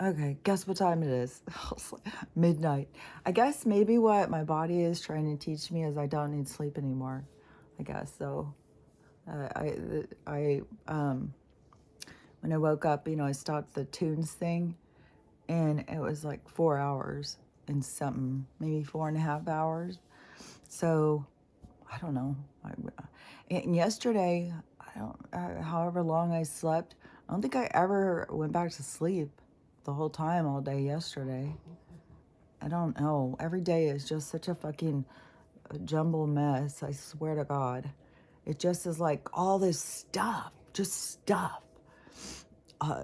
Okay, guess what time it is? It's like midnight. I guess maybe what my body is trying to teach me is I don't need sleep anymore. I guess so. When I woke up, I stopped the tunes thing, and it was like 4 hours and something, maybe 4.5 hours. So I don't know. And yesterday, I don't. However long I slept, I don't think I ever went back to sleep the whole time all day yesterday. I don't know. Every day is just such a fucking jumble mess. I swear to God, it just is like all this stuff, just stuff,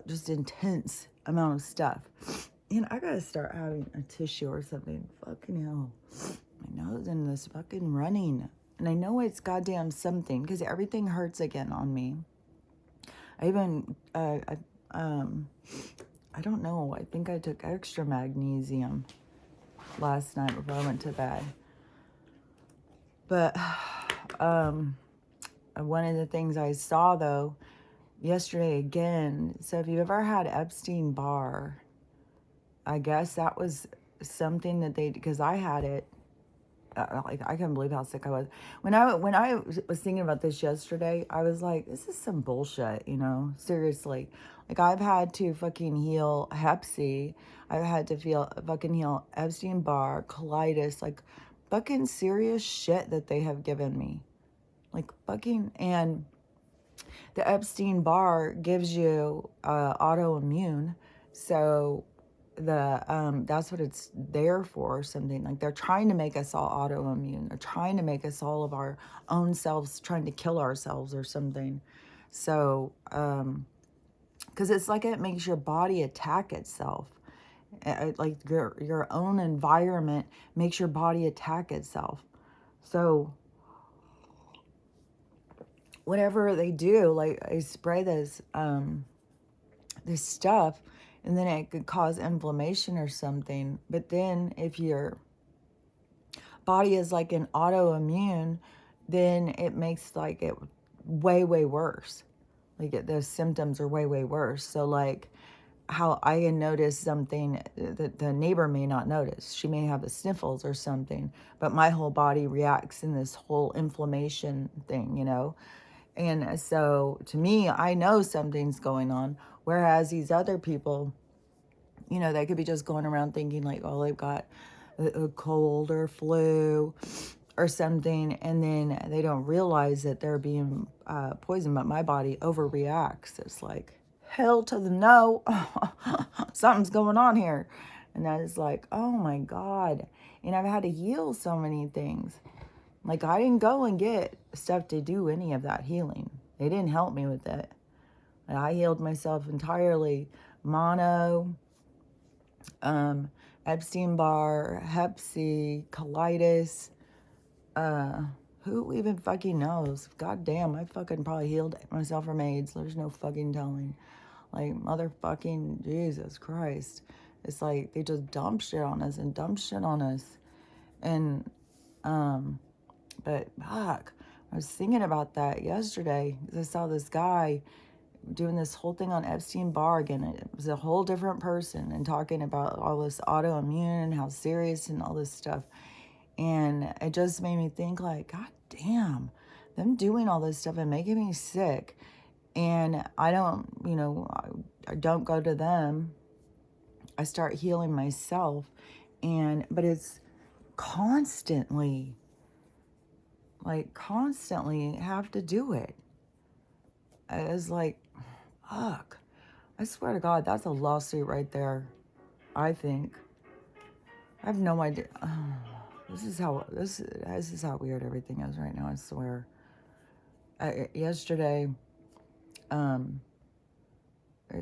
just intense amount of stuff. And I gotta start having a tissue or something. Fucking hell, my nose and this fucking running. And I know it's goddamn something because everything hurts again on me. I even, I don't know. I think I took extra magnesium last night before I went to bed. But one of the things I saw though yesterday again. So if you've ever had Epstein-Barr, I guess that was something that because I had it. Like I couldn't believe how sick I was. When I was thinking about this yesterday, I was like, this is some bullshit, seriously. Like I've had to fucking heal Hep C. I've had to fucking heal Epstein-Barr, colitis, like fucking serious shit that they have given me. Like fucking, and the Epstein-Barr gives you autoimmune. So that's what it's there for, or something. Like they're trying to make us all autoimmune. They're trying to make us all of our own selves, trying to kill ourselves or something. So because it's like it makes your body attack itself. Like your own environment makes your body attack itself. So whatever they do, like I spray this stuff, and then it could cause inflammation or something. But then if your body is like an autoimmune, then it makes like it way, way worse. Like those symptoms are way, way worse. So like how I can notice something that the neighbor may not notice. She may have the sniffles or something, but my whole body reacts in this whole inflammation thing. And so to me, I know something's going on. Whereas these other people, they could be just going around thinking like, oh, they've got a cold or flu or something. And then they don't realize that they're being poisoned. But my body overreacts. It's like, hell to the no. Something's going on here. And that is like, oh my God. And I've had to heal so many things. Like I didn't go and get stuff to do any of that healing. They didn't help me with it. And I healed myself entirely. Mono, Epstein-Barr, Hep C, colitis. Who even fucking knows? God damn, I fucking probably healed myself from AIDS. There's no fucking telling. Like, motherfucking Jesus Christ. It's like they just dump shit on us and dump shit on us. And, but fuck, I was thinking about that yesterday because I saw this guy doing this whole thing on Epstein-Barr again. It was a whole different person and talking about all this autoimmune and how serious and all this stuff. And it just made me think like, God damn, them doing all this stuff and making me sick. And I don't, I don't go to them. I start healing myself. But it's constantly have to do it. It's like, fuck. I swear to God, that's a lawsuit right there. I think. I have no idea. This is how weird everything is right now. I swear. Yesterday,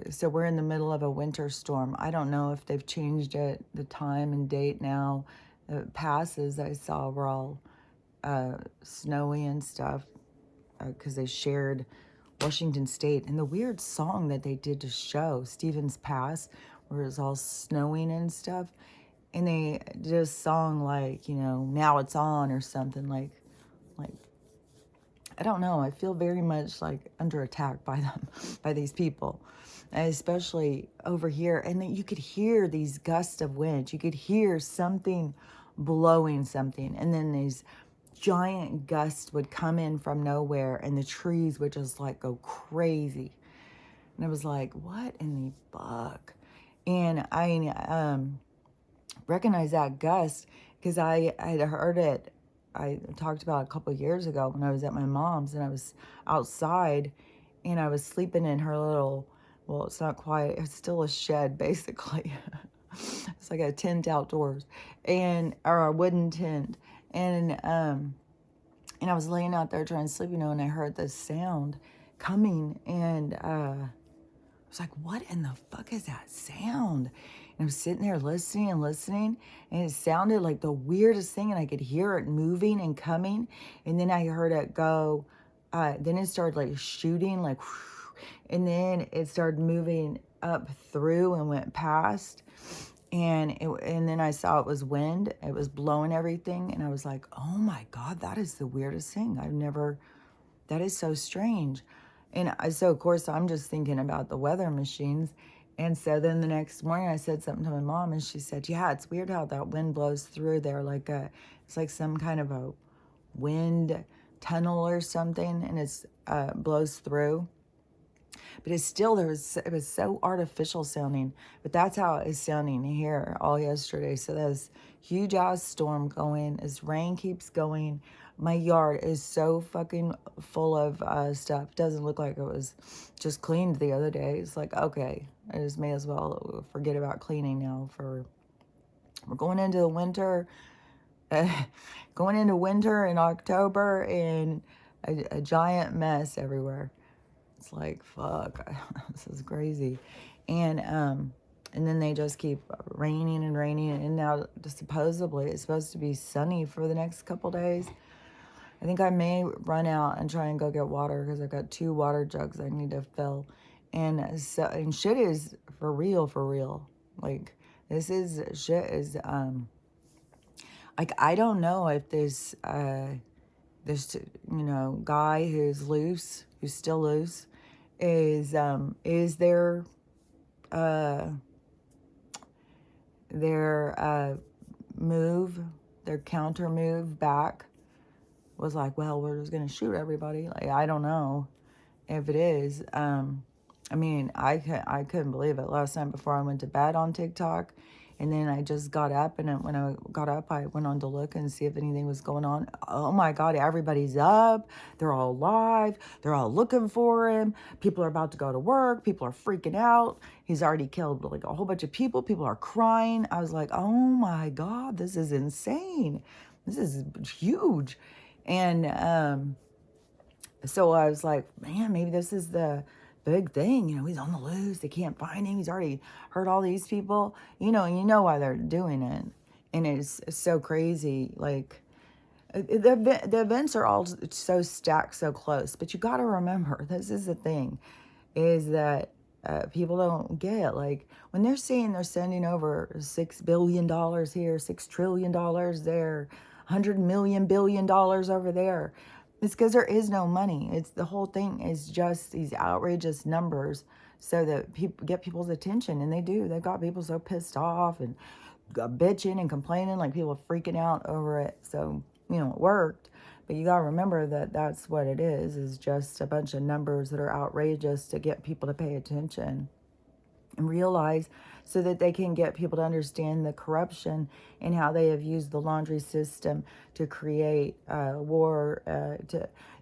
so we're in the middle of a winter storm. I don't know if they've changed it, the time and date now. Passes I saw were all snowy and stuff because they shared Washington State, and the weird song that they did to show Stevens Pass, where it was all snowing and stuff, and they did a song like, now it's on or something like, I don't know. I feel very much like under attack by them, by these people, especially over here. And then you could hear these gusts of wind. You could hear something blowing something. And then these giant gusts would come in from nowhere, and the trees would just like go crazy. And I was like, what in the fuck? And I recognized that gust because I had heard it. I talked about it a couple of years ago when I was at my mom's, and I was outside, and I was sleeping in her little, well, it's not quite, it's still a shed basically. It's like a tent outdoors, and or a wooden tent. And I was laying out there trying to sleep, and I heard this sound coming, and I was like, what in the fuck is that sound? And I was sitting there listening and listening, and it sounded like the weirdest thing, and I could hear it moving and coming, and then I heard it go, then it started like shooting, like, and then it started moving up through and went past, and then I saw it was wind. It was blowing everything, and I was like, oh my God, that is the weirdest thing. That is so strange. And so, of course, I'm just thinking about the weather machines. And so then the next morning I said something to my mom, and she said, yeah, it's weird how that wind blows through there. It's like some kind of a wind tunnel or something, and it blows through. But it's still, it was so artificial sounding. But that's how it is sounding here all yesterday. So there's huge ass storm going. As rain keeps going, my yard is so fucking full of stuff. Doesn't look like it was just cleaned the other day. It's like, okay, I just may as well forget about cleaning now. We're going into the winter. Going into winter in October, and a giant mess everywhere. It's like, fuck, this is crazy. And then they just keep raining and raining, and now supposedly it's supposed to be sunny for the next couple days. I think I may run out and try and go get water, because I've got 2 water jugs I need to fill. And shit is for real, for real. Like, shit is, like, I don't know if this guy who's still loose, is their counter move back was like, well, we're just gonna shoot everybody. Like, I don't know if it is. I mean, I couldn't believe it last night before I went to bed on TikTok. And then I just got up, and when I got up, I went on to look and see if anything was going on. Oh my God, everybody's up. They're all alive. They're all looking for him. People are about to go to work. People are freaking out. He's already killed like a whole bunch of people. People are crying. I was like, oh my God, this is insane. This is huge. And so I was like, man, maybe this is the big thing. He's on the loose. They can't find him. He's already hurt all these people. And you know why they're doing it. And it's so crazy. Like, the events are all so stacked so close. But you got to remember, this is the thing, is that people don't get, like, when they're saying they're sending over $6 billion here, $6 trillion there, $100 billion over there. It's because there is no money. It's the whole thing is just these outrageous numbers so that people get people's attention, and they do. They've got people so pissed off and bitching and complaining, like people are freaking out over it. So, it worked. But you got to remember that that's what it is just a bunch of numbers that are outrageous to get people to pay attention and realize, so that they can get people to understand the corruption and how they have used the laundry system to create war.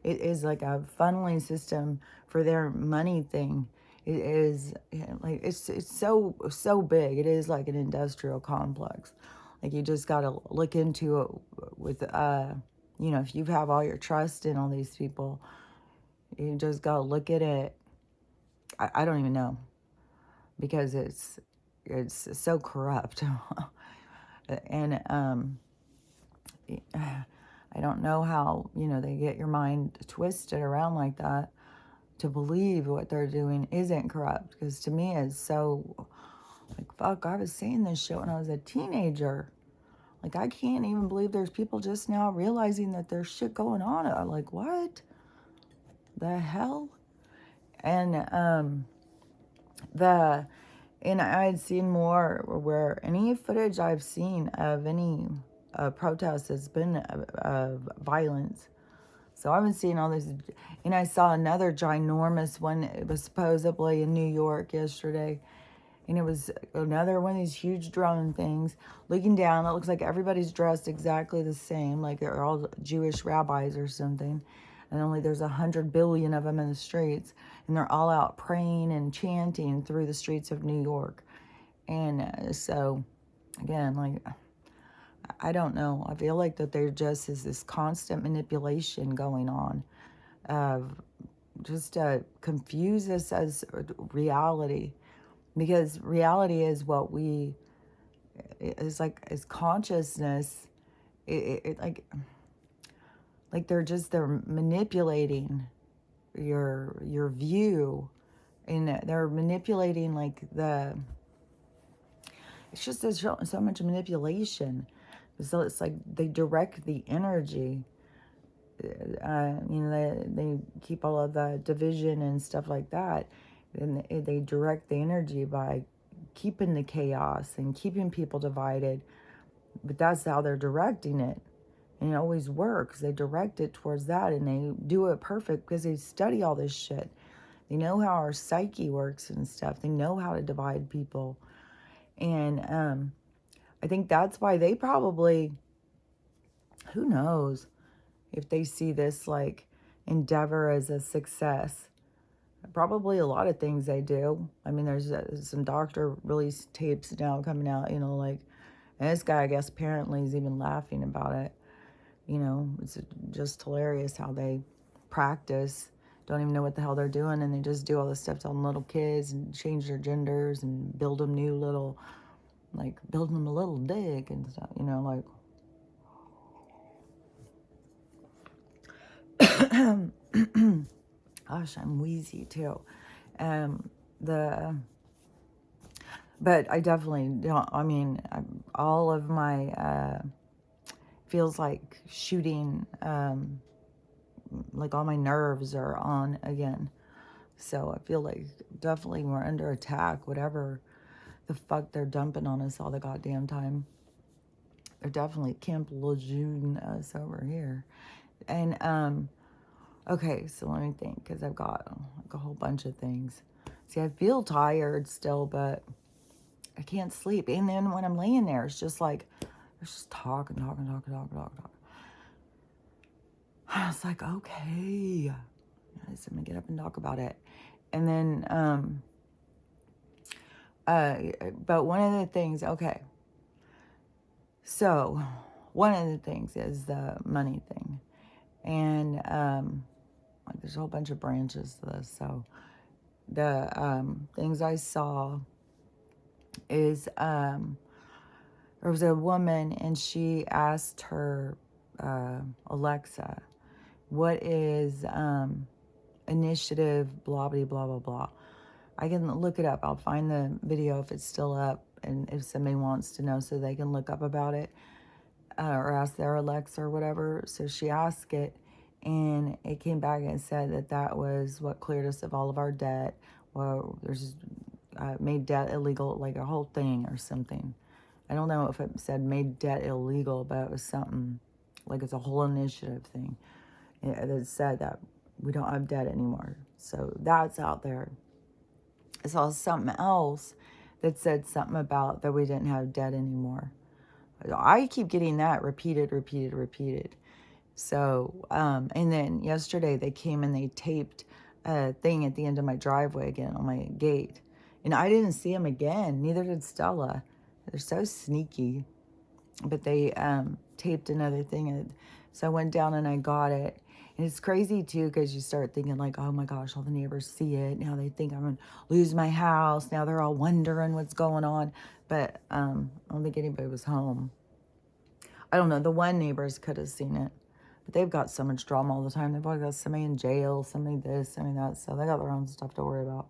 It is like a funneling system for their money thing. It is like it's so big. It is like an industrial complex. Like, you just got to look into it with if you have all your trust in all these people, you just got to look at it. I don't even know, because it's so corrupt. And I don't know how they get your mind twisted around like that to believe what they're doing isn't corrupt. Because to me, it's so like, fuck, I was saying this shit when I was a teenager. Like, I can't even believe there's people just now realizing that there's shit going on. I'm like, what the hell? And the and I had seen more where any footage I've seen of any protest has been violence. So I've been seeing all this, and I saw another ginormous one. It was supposedly in New York yesterday, and it was another one of these huge drone things. Looking down, it looks like everybody's dressed exactly the same, like they're all Jewish rabbis or something, and only there's 100 billion of them in the streets, and they're all out praying and chanting through the streets of New York. And so, again, like, I don't know. I feel like that there just is this constant manipulation going on of just to confuse us as reality, because reality is what we is like is consciousness. Like they're manipulating your view, and they're manipulating like the it's just there's so much manipulation. So it's like they direct the energy. They keep all of the division and stuff like that, and they direct the energy by keeping the chaos and keeping people divided. But that's how they're directing it, and it always works. They direct it towards that, and they do it perfect because they study all this shit. They know how our psyche works and stuff. They know how to divide people, and I think that's why they probably, who knows, if they see this like endeavor as a success. Probably a lot of things they do. I mean, there's some doctor release tapes now coming out, like, and this guy, I guess, apparently is even laughing about it. It's just hilarious how they practice, don't even know what the hell they're doing, and they just do all this stuff to little kids and change their genders and build them new little, like, build them a little dick and stuff, like. Gosh, I'm wheezy too. But I definitely don't. I mean, all of my feels like shooting. Like all my nerves are on again. So I feel like definitely we're under attack. Whatever the fuck they're dumping on us all the goddamn time. They're definitely Camp Lejeune us over here. And okay, so let me think, because I've got like a whole bunch of things. See, I feel tired still, but I can't sleep. And then when I'm laying there, it's just like, there's just talk and talk and talk and talk and talk and talk. It's like, okay, I'm gonna get up and talk about it. And then, but one of the things, okay. So, one of the things is the money thing. And, like, there's a whole bunch of branches to this. So, the things I saw is there was a woman, and she asked her Alexa, what is initiative blah blah blah blah blah. I can look it up. I'll find the video if it's still up, and if somebody wants to know, so they can look up about it, or ask their Alexa or whatever. So she asked it, and it came back and said that was what cleared us of all of our debt. Well, there's made debt illegal, like a whole thing or something. I don't know if it said made debt illegal, but it was something like it's a whole initiative thing. It said that we don't have debt anymore. So that's out there. I saw something else that said something about that we didn't have debt anymore. I keep getting that repeated. So, and then yesterday they came and they taped a thing at the end of my driveway again on my gate. And I didn't see them again. Neither did Stella. They're so sneaky. But they taped another thing. So I went down and I got it. And it's crazy, too, because you start thinking, like, oh, my gosh, all the neighbors see it. Now they think I'm going to lose my house. Now they're all wondering what's going on. But I don't think anybody was home. I don't know. The one neighbors could have seen it. But they've got so much drama all the time. They've always got somebody in jail, somebody this, somebody that. So they got their own stuff to worry about.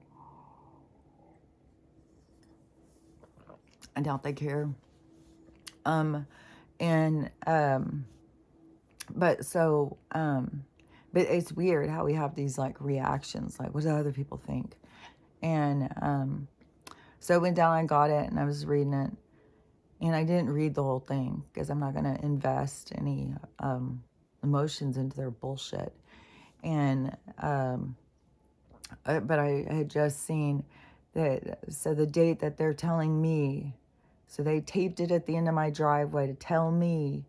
I doubt they care. But it's weird how we have these like reactions, like what do other people think? And So I went down and got it, and I was reading it. And I didn't read the whole thing because I'm not going to invest any emotions into their bullshit. And, but I had just seen that, so the date that they're telling me, so they taped it at the end of my driveway to tell me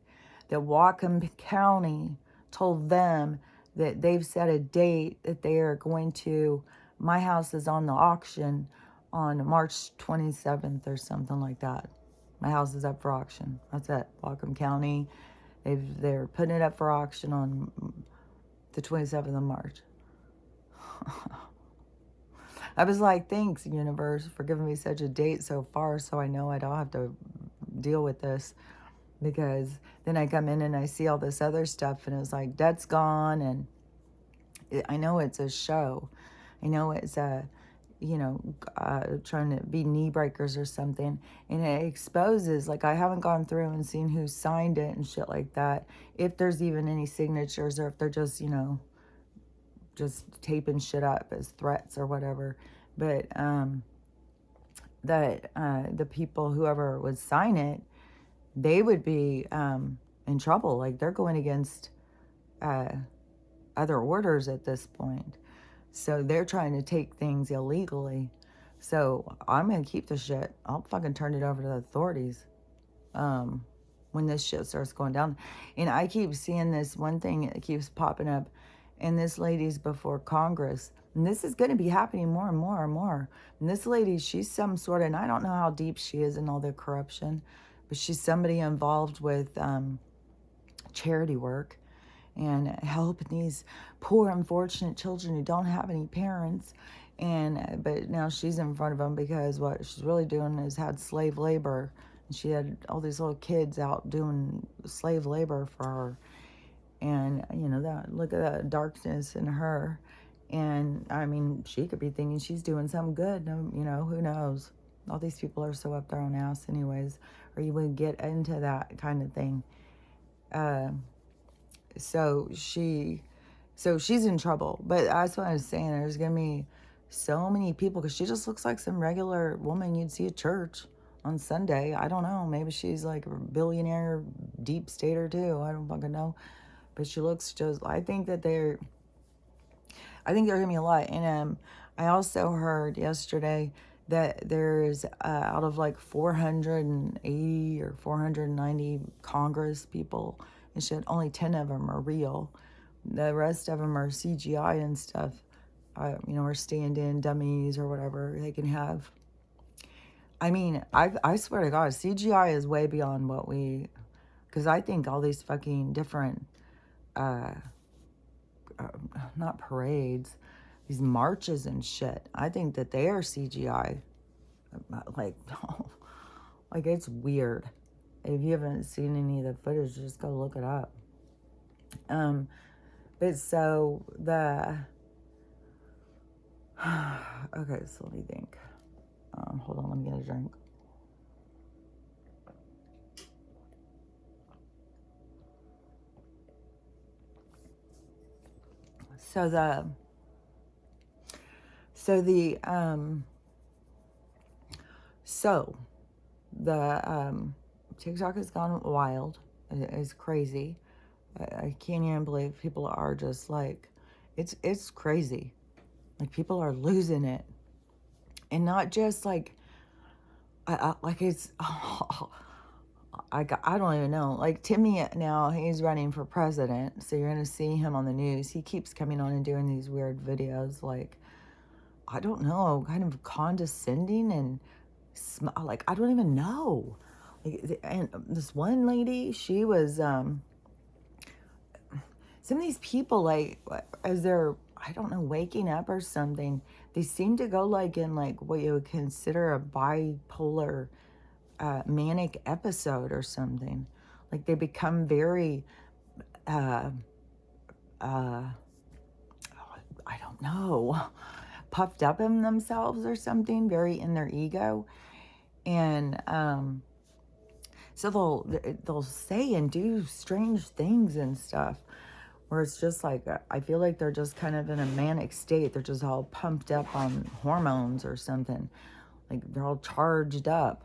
that Whatcom County told them that they've set a date that they are going to, my house is on the auction on March 27th or something like that. My house is up for auction. That's it. Whatcom County, they're putting it up for auction on the 27th of March. I was like, thanks, universe, for giving me such a date so far so I know I don't have to deal with this. Because then I come in and I see all this other stuff and it's like, debt's gone. And I know it's a show. I know it's a, trying to be knee breakers or something. And it exposes, like, I haven't gone through and seen who signed it and shit like that. If there's even any signatures or if they're just, just taping shit up as threats or whatever. But that the people, whoever would sign it, they would be in trouble. Like, they're going against other orders at this point. So they're trying to take things illegally. So I'm going to keep the shit. I'll fucking turn it over to the authorities when this shit starts going down. And I keep seeing this one thing that keeps popping up. And this lady's before Congress. And this is going to be happening more and more and more. And this lady, she's some sort of, and I don't know how deep she is in all the corruption, but she's somebody involved with charity work and helping these poor, unfortunate children who don't have any parents. And but now she's in front of them because what she's really doing is had slave labor. And she had all these little kids out doing slave labor for her. And, that, look at that darkness in her. And, I mean, she could be thinking she's doing something good. Who knows? All these people are so up their own ass anyways. Or you would get into that kind of thing. So she's in trouble. But that's what I was saying. There's going to be so many people. Because she just looks like some regular woman you'd see at church on Sunday. I don't know. Maybe she's like a billionaire deep stater too. I don't fucking know. But she looks just, I think they're going to be a lot. And I also heard yesterday that there's out of like 480 or 490 Congress people and shit, only 10 of them are real. The rest of them are CGI and stuff, or stand-in dummies or whatever they can have. I mean, I swear to God, CGI is way beyond what because I think all these fucking different not parades, these marches and shit, I think that they are CGI. Like, like, it's weird. If you haven't seen any of the footage, just go look it up. But so okay, so let me think. Hold on, let me get a drink. So the TikTok has gone wild. It's crazy. I can't even believe people are just like, it's crazy. Like, people are losing it. And not just like, like it's, I don't even know. Like, Timmy now, he's running for president. So you're going to see him on the news. He keeps coming on and doing these weird videos. Like, I don't know, kind of condescending and like, I don't even know. Like, and this one lady, she was, some of these people, like, as they're, I don't know, waking up or something, they seem to go like in like what you would consider a bipolar manic episode or something. Like, they become very I don't know, puffed up in themselves or something, very in their ego. And so they'll say and do strange things and stuff, where it's just like, I feel like they're just kind of in a manic state. They're just all pumped up on hormones or something. Like they're all charged up.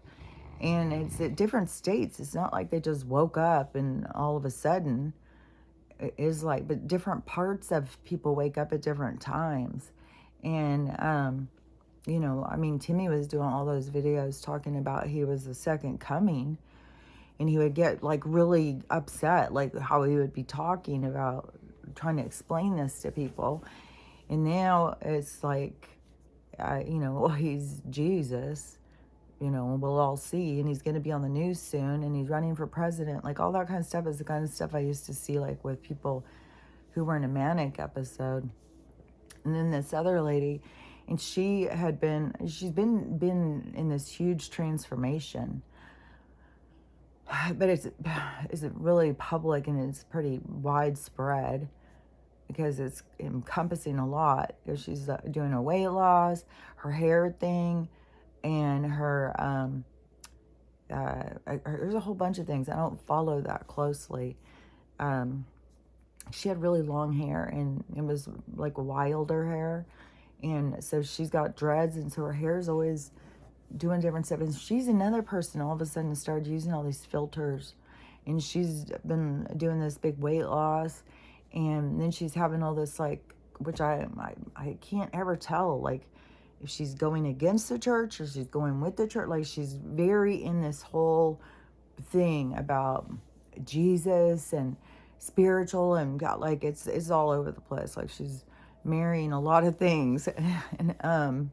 And it's at different states. It's not like they just woke up and all of a sudden it is like, but different parts of people wake up at different times. And, you know, I mean, Timmy was doing all those videos talking about he was the second coming, and he would get like really upset, like how he would be talking about trying to explain this to people. And now it's like, you know, well, he's Jesus, you know, we'll all see, and he's going to be on the news soon, and he's running for president. Like all that kind of stuff is the kind of stuff I used to see like with people who were in a manic episode. And then this other lady, and she's been in this huge transformation, but it's really public and it's pretty widespread because it's encompassing a lot. Because she's doing her weight loss, her hair thing, and her there's a whole bunch of things. I don't follow that closely. She had really long hair, and it was like wilder hair, and so she's got dreads, and so her hair is always doing different stuff. And she's another person all of a sudden started using all these filters, and she's been doing this big weight loss, and then she's having all this like, which I can't ever tell, like if she's going against the church or she's going with the church. Like she's very in this whole thing about Jesus and spiritual, and got like it's all over the place. Like she's marrying a lot of things. And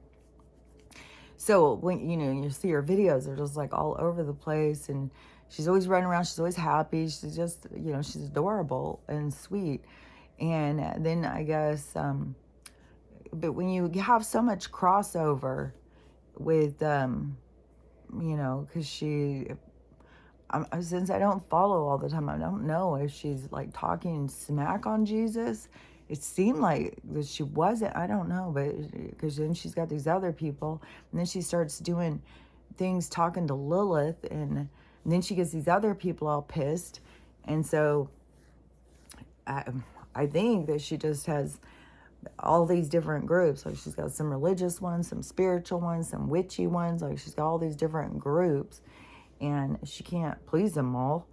so when you see her videos, they're just like all over the place, and she's always running around, she's always happy, she's just she's adorable and sweet. And then I guess but when you have so much crossover with because since I don't follow all the time, I don't know if she's like talking smack on Jesus. It seemed like that she wasn't. I don't know, but because then she's got these other people, and then she starts doing things talking to Lilith, and then she gets these other people all pissed. And so I think that she just has all these different groups. Like she's got some religious ones, some spiritual ones, some witchy ones. Like she's got all these different groups, and she can't please them all.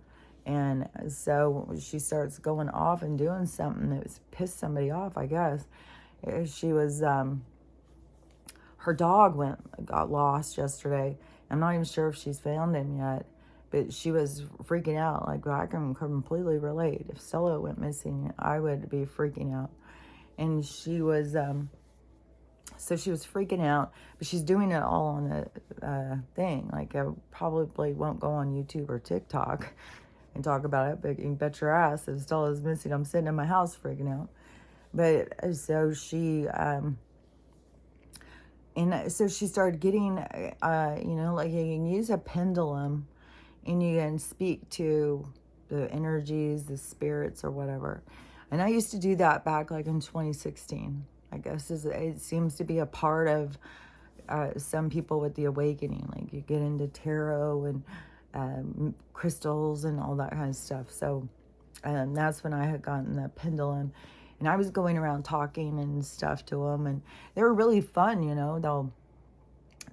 And so she starts going off and doing something that was pissed somebody off, I guess. She was, her dog got lost yesterday. I'm not even sure if she's found him yet, but she was freaking out. Like, I can completely relate. If Stella went missing, I would be freaking out. And she was, so she was freaking out, but she's doing it all on the thing. Like, I probably won't go on YouTube or TikTok and talk about it, but you can bet your ass if Stella's missing, I'm sitting in my house freaking out. But so she, and so she started getting, like you can use a pendulum and you can speak to the energies, the spirits or whatever. And I used to do that back like in 2016. I guess it seems to be a part of some people with the awakening. Like you get into tarot and crystals and all that kind of stuff. So that's when I had gotten the pendulum, and I was going around talking and stuff to them, and they were really fun.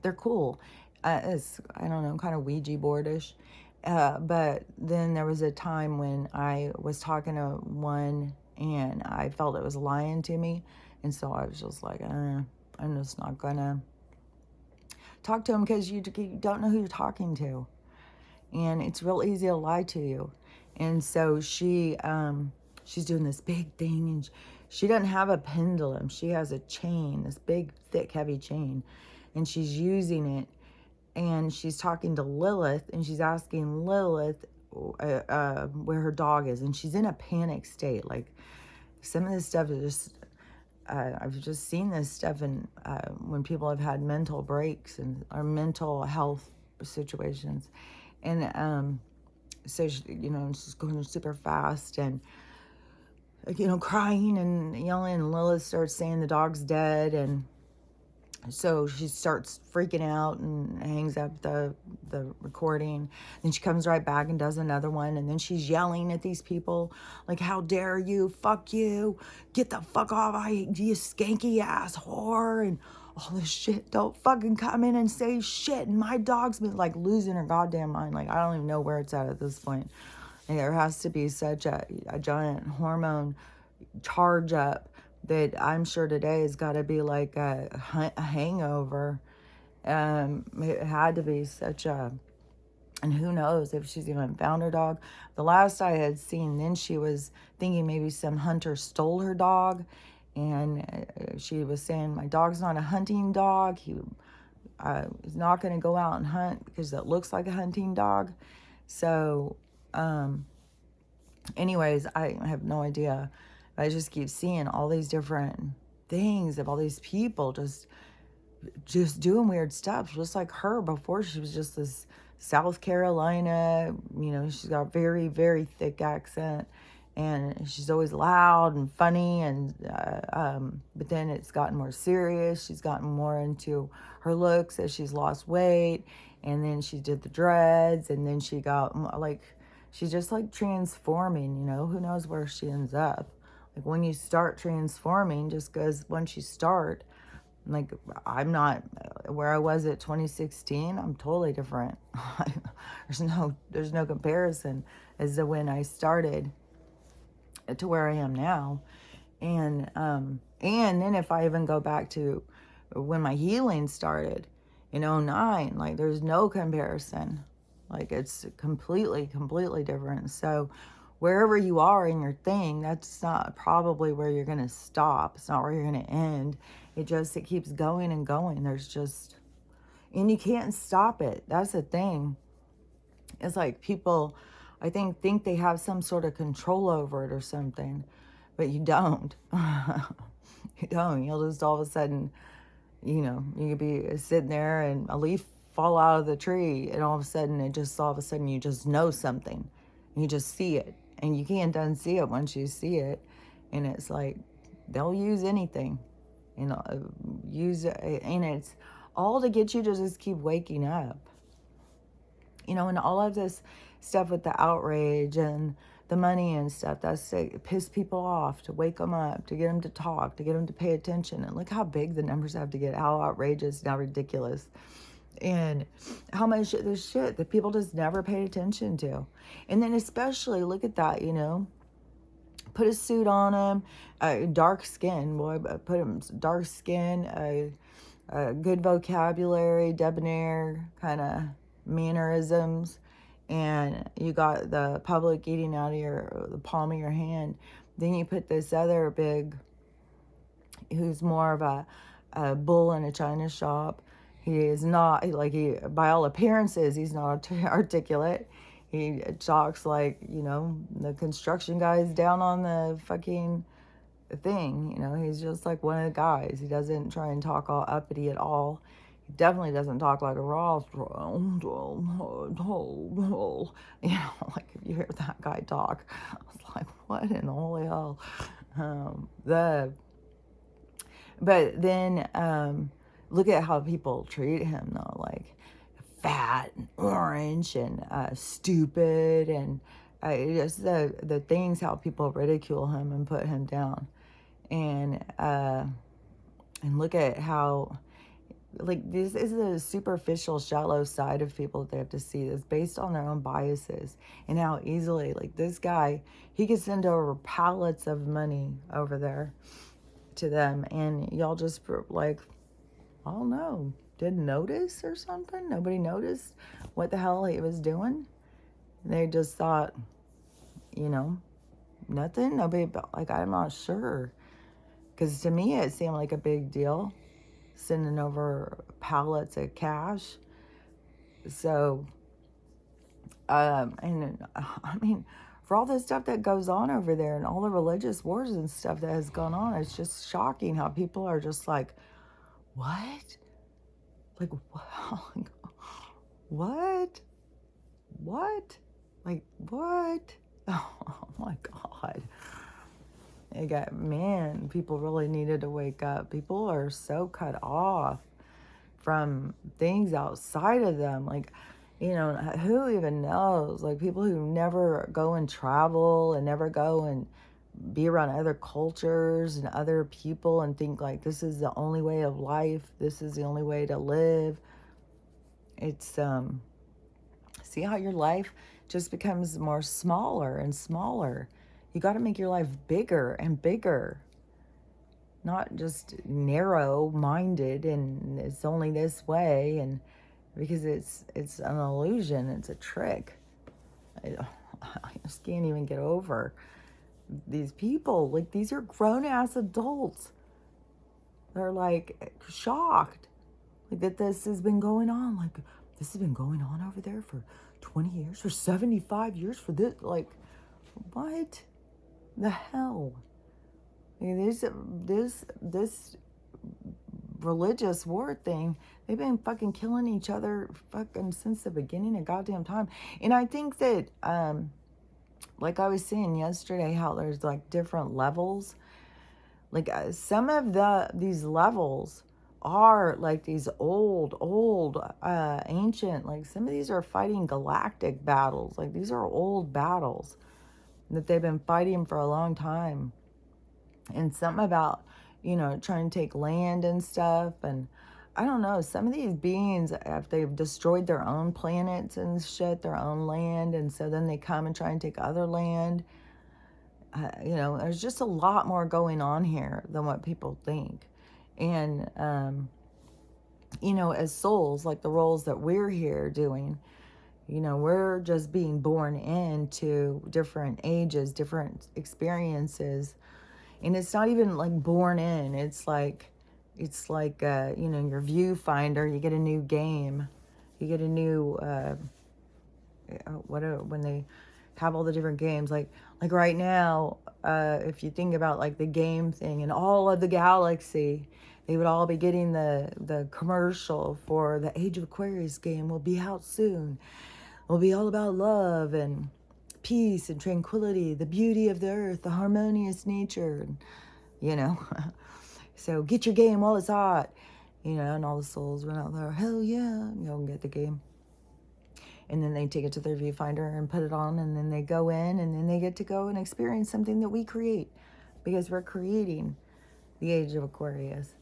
They're cool. It's, I don't know, kind of Ouija boardish. But then there was a time when I was talking to one, and I felt it was lying to me, and so I was just like, I'm just not gonna talk to him, because you don't know who you're talking to, and it's real easy to lie to you. And so she's doing this big thing, and she doesn't have a pendulum. She has a chain, this big, thick, heavy chain, and she's using it, and she's talking to Lilith, and she's asking Lilith where her dog is, and she's in a panic state. Like, some of this stuff is just, I've just seen this stuff in when people have had mental breaks and or mental health situations. And so she, she's going super fast and crying and yelling, and Lilith starts saying the dog's dead, and so she starts freaking out and hangs up the recording. Then she comes right back and does another one, and then she's yelling at these people like, how dare you, fuck you, get the fuck off, you skanky ass whore, and all this shit. Don't fucking come in and say shit. And my dog's been like losing her goddamn mind. Like, I don't even know where it's at this point. And there has to be such a giant hormone charge up that I'm sure today has got to be like a hangover. It had to be such a, and who knows if she's even found her dog. The last I had seen, then she was thinking maybe some hunter stole her dog. And she was saying, my dog's not a hunting dog. He is not going to go out and hunt because it looks like a hunting dog. So, anyways, I have no idea. I just keep seeing all these different things of all these people just doing weird stuff, just like her before. She was just this South Carolina, she's got a very, very thick accent, and she's always loud and funny, and but then it's gotten more serious. She's gotten more into her looks as she's lost weight, and then she did the dreads, and then she got like, she's just like transforming, who knows where she ends up. Like when you start transforming, just because once you start, like, I'm not where I was at 2016. I'm totally different. There's no comparison as to when I started to where I am now. And then if I even go back to when my healing started in '09, like, there's no comparison. Like, it's completely different. So wherever you are in your thing, that's not probably where you're going to stop. It's not where you're going to end. It keeps going and going. And you can't stop it. That's the thing. It's like people, I think they have some sort of control over it or something, but you don't. You don't. You'll just all of a sudden, you could be sitting there and a leaf fall out of the tree, and all of a sudden you just know something. You just see it, and you can't unsee it once you see it. And it's like, they'll use anything, use it, and it's all to get you to just keep waking up. And all of this stuff with the outrage and the money and stuff, that's to piss people off, to wake them up, to get them to talk, to get them to pay attention. And look how big the numbers have to get, how outrageous, how ridiculous, and how much there's shit that people just never paid attention to. And then especially, look at that, put a suit on them, dark skin, boy, put them dark skin, good vocabulary, debonair kind of mannerisms, and you got the public eating out of the palm of your hand. Then you put this other big, who's more of a bull in a china shop. He is not, by all appearances, he's not articulate. He talks like, the construction guys down on the fucking thing. He's just like one of the guys. He doesn't try and talk all uppity at all. He definitely doesn't talk like a Ross. Like if you hear that guy talk, I was like, what in the holy hell? But then look at how people treat him, though, like fat and orange and stupid, and just the things, how people ridicule him and put him down. And look at how, like, this is a superficial, shallow side of people that they have to see this based on their own biases, and how easily, like, this guy, he could send over pallets of money over there to them, and y'all just like, I don't know, didn't notice or something. Nobody noticed what the hell he was doing. They just thought, nothing. Nobody, like, I'm not sure, because to me it seemed like a big deal, sending over pallets of cash. So and I mean, for all the stuff that goes on over there and all the religious wars and stuff that has gone on, it's just shocking how people are just like, what? Like, what? What? Like, what? Oh my God. People really needed to wake up. People are so cut off from things outside of them. Like, who even knows? Like, people who never go and travel and never go and be around other cultures and other people and think like this is the only way of life, this is the only way to live. It's see how your life just becomes more smaller and smaller. You got to make your life bigger and bigger, not just narrow minded and it's only this way, and because it's an illusion, it's a trick. I just can't even get over these people. Like, these are grown-ass adults. They're, like, shocked. Like, that this has been going on. Like, this has been going on over there for 20 years, for 75 years, for this. Like, what the hell? I mean, this religious war thing, they've been fucking killing each other fucking since the beginning of goddamn time. And I think that, like I was saying yesterday, how there's like different levels. Like some of these levels are like these old, ancient, like some of these are fighting galactic battles. Like these are old battles that they've been fighting for a long time. And something about, trying to take land and stuff. And I don't know, some of these beings, if they've destroyed their own planets and shit, their own land, and so then they come and try and take other land. There's just a lot more going on here than what people think. And, as souls, like the roles that we're here doing, we're just being born into different ages, different experiences. And it's not even like born in. It's like your viewfinder. You get a new game. You get a new, when they have all the different games. Like right now, if you think about like the game thing and all of the galaxy, they would all be getting the commercial for the Age of Aquarius game will be out soon. It'll be all about love and peace and tranquility, the beauty of the earth, the harmonious nature, so get your game while it's hot, and all the souls run out there, hell yeah, and get the game. And then they take it to their viewfinder and put it on, and then they go in, and then they get to go and experience something that we create, because we're creating the Age of Aquarius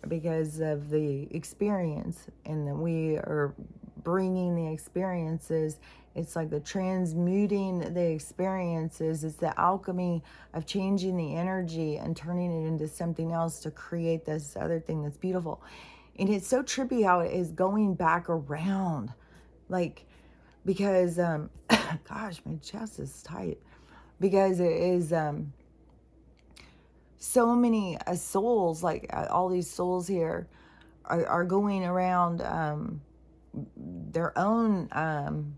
because of the experience, and then we are bringing the experiences. It's like the transmuting the experiences. It's the alchemy of changing the energy and turning it into something else to create this other thing that's beautiful. And it's so trippy how it is going back around, like, because gosh, my chest is tight, because it is so many souls, like all these souls here are going around their own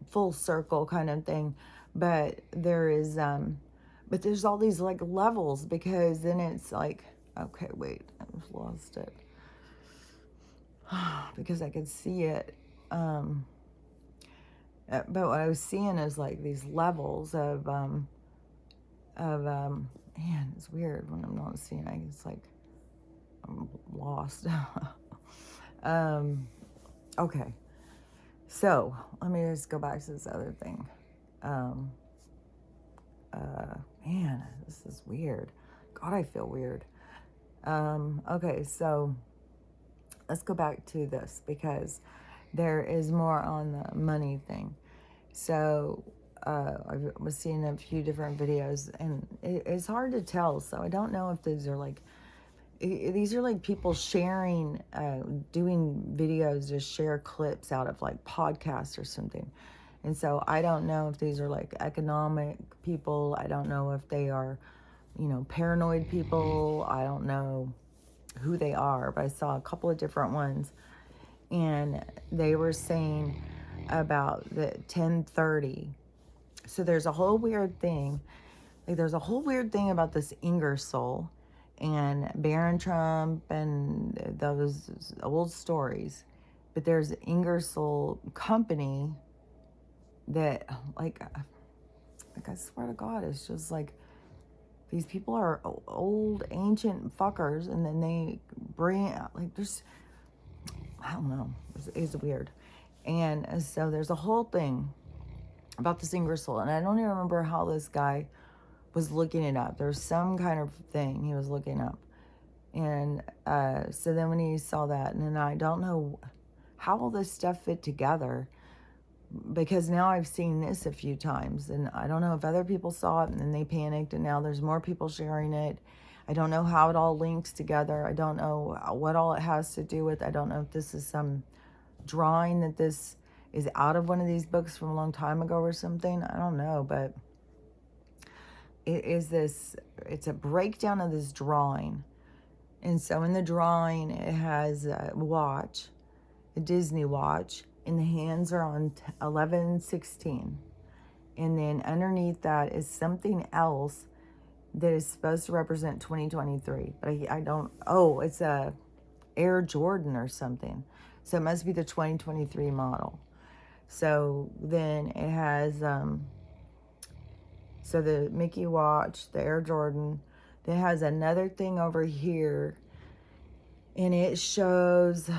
full circle kind of thing, but there's all these like levels, because then it's like, okay, wait, I just lost it because I could see it, but what I was seeing is like these levels of man, it's weird when I'm not seeing it. It's like I'm lost. Okay, so let me just go back to this other thing. Man, this is weird. God, I feel weird. Okay, so let's go back to this, because there is more on the money thing. So I was seeing a few different videos, and it's hard to tell. So I don't know if these are like people sharing, doing videos to share clips out of like podcasts or something. And so I don't know if these are like economic people. I don't know if they are, paranoid people. I don't know who they are, but I saw a couple of different ones, and they were saying about the 1030. So there's a whole weird thing. Like there's a whole weird thing about this Ingersoll and Barron Trump and those old stories. But there's Ingersoll company that like I swear to God, it's just like these people are old ancient fuckers, and then they bring like there's, I don't know, it's weird. And so there's a whole thing about this Ingersoll, and I don't even remember how this guy was looking it up. There's some kind of thing he was looking up. And so then when he saw that, and then I don't know how all this stuff fit together, because now I've seen this a few times, and I don't know if other people saw it and then they panicked, and now there's more people sharing it. I don't know how it all links together. I don't know what all it has to do with. I don't know if this is some drawing that this is out of one of these books from a long time ago or something. I don't know, but it's a breakdown of this drawing. And so in the drawing, it has a watch, a Disney watch, and the hands are on 11/16. And then underneath that is something else that is supposed to represent 2023. But I don't, oh, it's a Air Jordan or something. So it must be the 2023 model. So then it has, so the Mickey watch, the Air Jordan, then has another thing over here, and it shows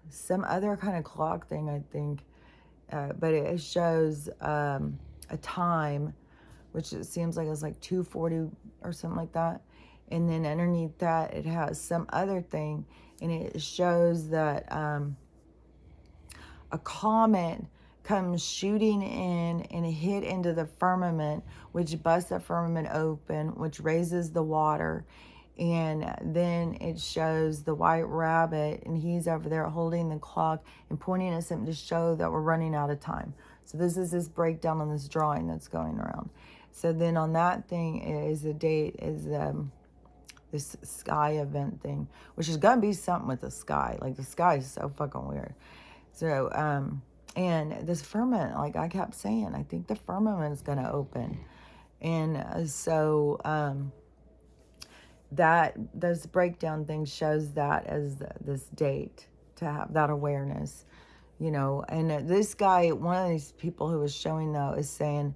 some other kind of clock thing, I think. But it shows a time, which it seems like it's like 2:40 or something like that. And then underneath that, it has some other thing, and it shows that a comet comes shooting in and it hit into the firmament, which busts the firmament open, which raises the water. And then it shows the white rabbit, and he's over there holding the clock and pointing at something to show that we're running out of time. So this is this breakdown on this drawing that's going around. So then on that thing is the date is this sky event thing, which is gonna be something with the sky. Like the sky is so fucking weird. So and this firmament, like I kept saying, I think the firmament is gonna open. And so that this breakdown thing shows that as this date to have that awareness, you know. And this guy, one of these people who was showing though, is saying,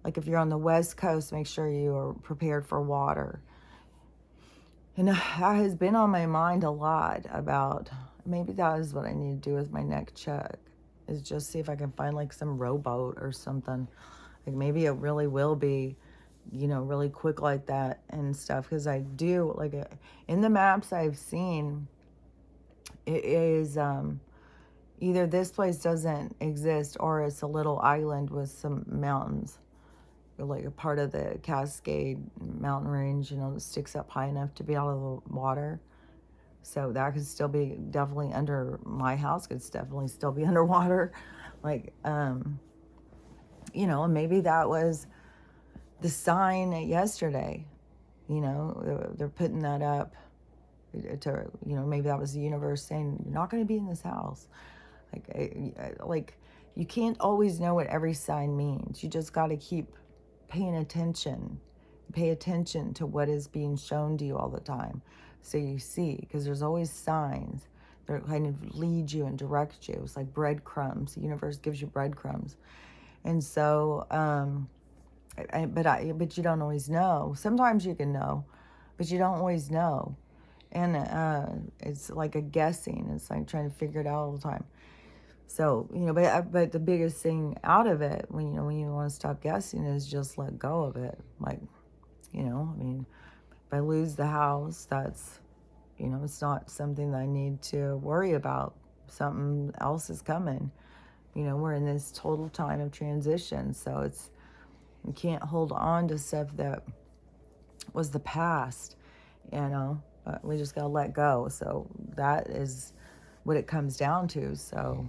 like, if you're on the West Coast, make sure you are prepared for water. And that has been on my mind a lot about maybe that is what I need to do with my next check, is just see if I can find like some rowboat or something. Like maybe it really will be, you know, really quick like that and stuff. Because I do, like, in the maps I've seen, it is either this place doesn't exist or it's a little island with some mountains, like a part of the Cascade mountain range, you know, that sticks up high enough to be out of the water. So that could still be definitely under, my house could definitely still be underwater. Like, you know, maybe that was the sign yesterday, you know, they're putting that up to, you know, maybe that was the universe saying, you're not going to be in this house. Like, you can't always know what every sign means. You just got to keep paying attention. Pay attention to what is being shown to you all the time. So you see, because there's always signs that kind of lead you and direct you. It's like breadcrumbs. The universe gives you breadcrumbs. And so, but you don't always know. Sometimes you can know, but you don't always know. And it's like a guessing. It's like trying to figure it out all the time. So, you know, but the biggest thing out of it, when you want to stop guessing, is just let go of it. Like, you know, I mean, if I lose the house, that's, you know, it's not something that I need to worry about. Something else is coming. You know, we're in this total time of transition. So it's, you can't hold on to stuff that was the past, you know. We just got to let go. So that is what it comes down to. So,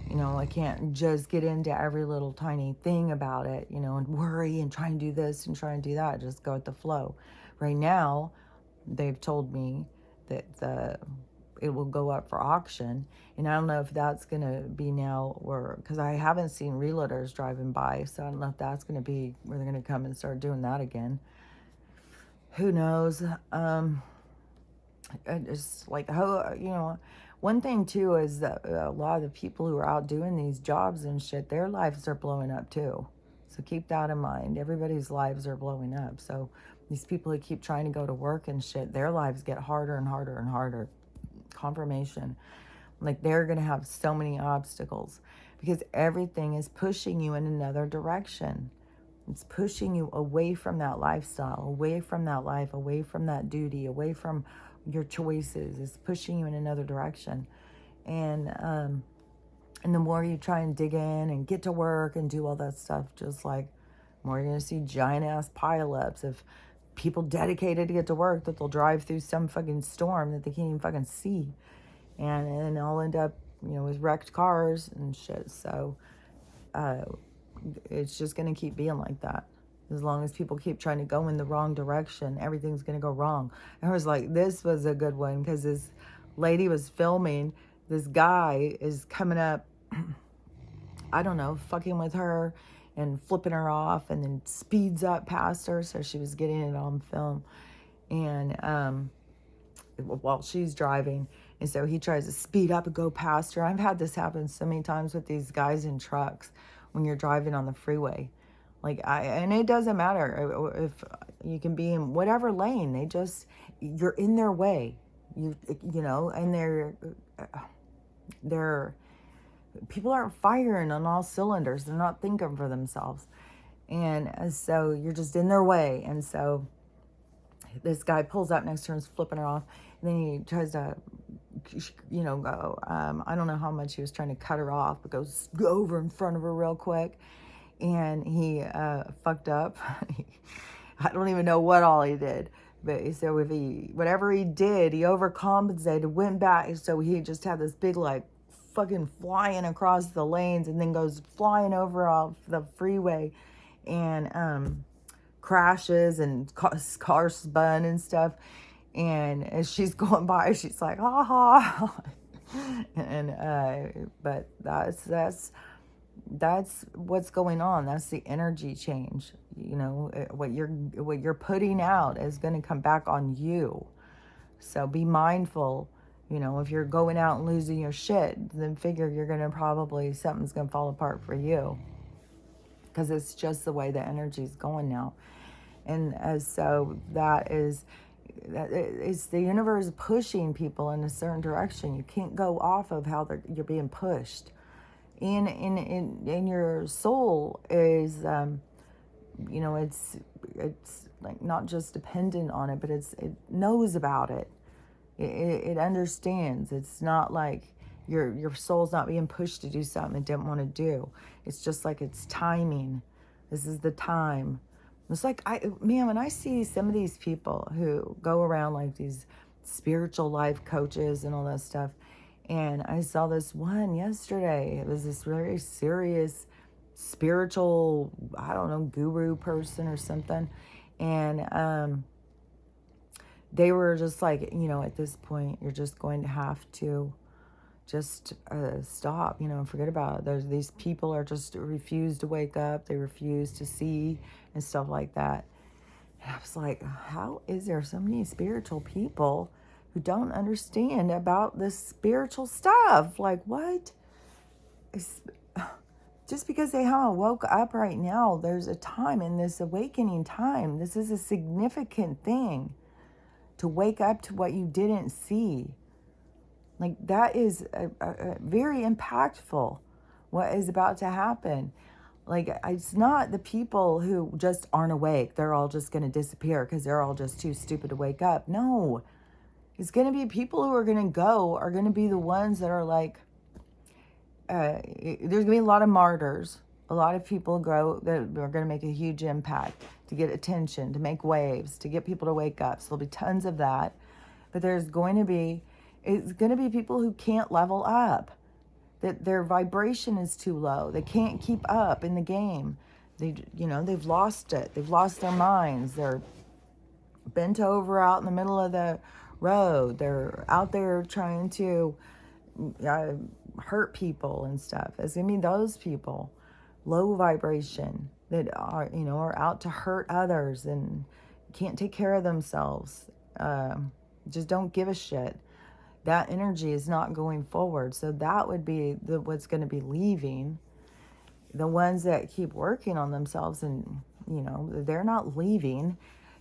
you know, I can't just get into every little tiny thing about it, you know, and worry and try and do this and try and do that. Just go with the flow. Right now, they've told me that it will go up for auction. And I don't know if that's going to be now, or because I haven't seen realtors driving by. So I don't know if that's going to be where they're going to come and start doing that again. Who knows? Just like, how, you know, one thing too is that a lot of the people who are out doing these jobs and shit, their lives are blowing up too. So keep that in mind. Everybody's lives are blowing up. So these people who keep trying to go to work and shit, their lives get harder and harder and harder. Confirmation. Like, they're going to have so many obstacles because everything is pushing you in another direction. It's pushing you away from that lifestyle, away from that life, away from that duty, away from your choices. It's pushing you in another direction. And the more you try and dig in and get to work and do all that stuff, just like, more you're going to see giant ass pileups of people dedicated to get to work, that they'll drive through some fucking storm that they can't even fucking see. And I'll end up, with wrecked cars and shit. So it's just going to keep being like that. As long as people keep trying to go in the wrong direction, everything's going to go wrong. And I was like, this was a good one, because this lady was filming. This guy is coming up, I don't know, fucking with her and flipping her off, and then speeds up past her. So she was getting it on film. And while she's driving. And so he tries to speed up and go past her. I've had this happen so many times with these guys in trucks when you're driving on the freeway. And it doesn't matter if you can be in whatever lane. You're in their way. And they're people aren't firing on all cylinders. They're not thinking for themselves. And so you're just in their way. And so this guy pulls up next to her and is flipping her off. And then he tries to, go, I don't know how much he was trying to cut her off, but goes over in front of her real quick. And he fucked up. I don't even know what all he did. But so whatever he did, he overcompensated, went back. So he just had this big, fucking flying across the lanes, and then goes flying over off the freeway and crashes, and cars spun and stuff. And as she's going by, she's like, ha ha. But that's what's going on. That's the energy change. What you're putting out is going to come back on you. So be mindful. If you're going out and losing your shit, then figure something's going to fall apart for you. Because it's just the way the energy's going now. And so it's the universe pushing people in a certain direction. You can't go off of how you're being pushed. In your soul is, it's like not just dependent on it, but it knows about it. It understands. It's not like your soul's not being pushed to do something it didn't want to do. It's just like it's timing. This is the time. It's like, when I see some of these people who go around like these spiritual life coaches and all that stuff, and I saw this one yesterday. It was this very serious spiritual, I don't know, guru person or something. And they were just like, at this point, you're just going to have to just stop, forget about it. These people are just refuse to wake up. They refuse to see and stuff like that. And I was like, how is there so many spiritual people who don't understand about this spiritual stuff? Like, what? Just because they haven't woke up right now, there's a time in this awakening time. This is a significant thing, to wake up to what you didn't see. Like, that is a very impactful, what is about to happen. Like, it's not the people who just aren't awake. They're all just going to disappear because they're all just too stupid to wake up. No. It's going to be people who are going to be the ones that are like, there's going to be a lot of martyrs. A lot of people that are going to make a huge impact, to get attention, to make waves, to get people to wake up. So there'll be tons of that. But it's going to be people who can't level up. That their vibration is too low. They can't keep up in the game. They've lost it. They've lost their minds. They're bent over out in the middle of the road. They're out there trying to hurt people and stuff. It's going to be those people, low vibration, that are out to hurt others and can't take care of themselves. Just don't give a shit. That energy is not going forward. So that would be what's going to be leaving. The ones that keep working on themselves, and they're not leaving,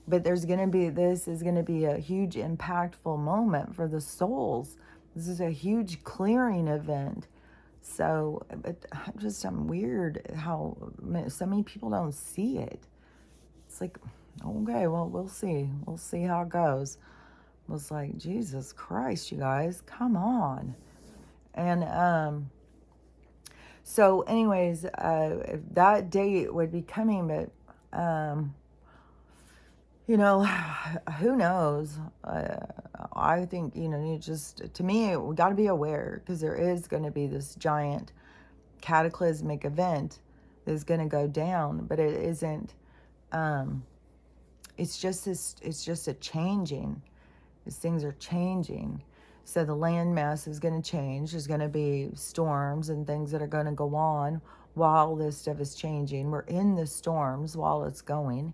but this is going to be a huge impactful moment for the souls. This is a huge clearing event. So, but I'm weird how so many people don't see it. It's like, okay, well, we'll see. We'll see how it goes. I was like, Jesus Christ, you guys, come on. And so anyways, that date would be coming, but you know, who knows? I think, you just, to me, we got to be aware, because there is going to be this giant cataclysmic event that's going to go down, but it isn't, it's just a changing. These things are changing. So the land mass is going to change. There's going to be storms and things that are going to go on while this stuff is changing. We're in the storms while it's going.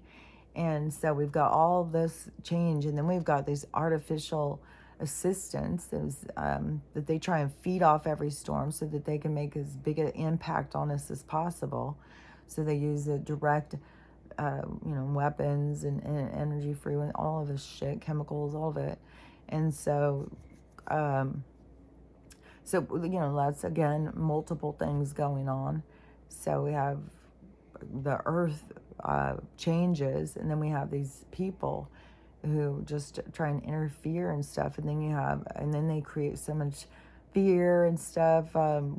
And so we've got all this change, and then we've got these artificial assistants that they try and feed off every storm so that they can make as big an impact on us as possible. So they use a direct, weapons and energy free, all of this shit, chemicals, all of it. And so, that's again multiple things going on. So we have the earth changes, and then we have these people who just try and interfere and stuff, and then they create so much fear and stuff,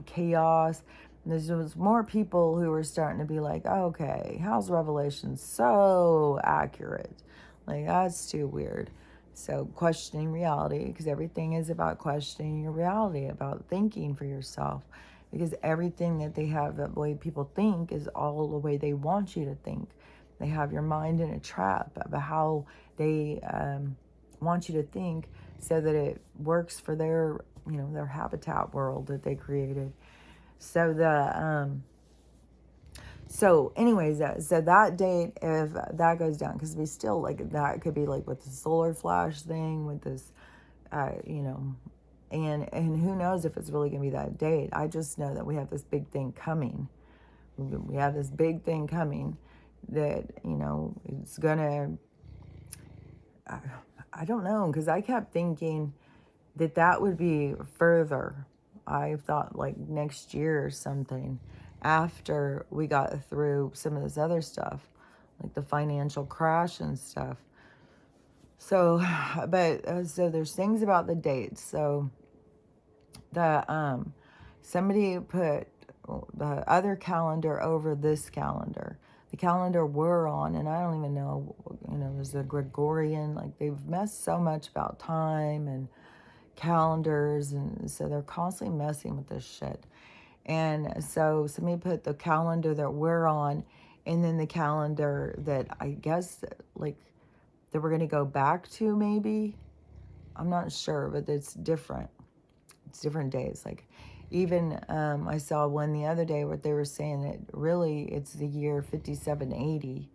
chaos. And there's more people who are starting to be like, okay, how's Revelation so accurate? Like, that's too weird. So questioning reality, because everything is about questioning your reality, about thinking for yourself, because everything that they have, the way people think, is all the way they want you to think. They have your mind in a trap about how they want you to think, so that it works for their habitat world that they created. So so that date, if that goes down, because we still, like, that could be like with the solar flash thing, with this, and who knows if it's really going to be that date. I just know that we have this big thing coming. We have this big thing coming that, it's going to, I don't know, because I kept thinking that would be further. I thought like next year or something, after we got through some of this other stuff, like the financial crash and stuff. So, so there's things about the dates. So somebody put the other calendar over this calendar. The calendar we're on, and I don't even know, there's a Gregorian, like, they've messed so much about time and calendars, and so they're constantly messing with this shit. And so somebody put the calendar that we're on, and then the calendar that I guess, like, that we're going to go back to, maybe. I'm not sure, but it's different. It's different days. Like, even I saw one the other day where they were saying that really it's the year 5780,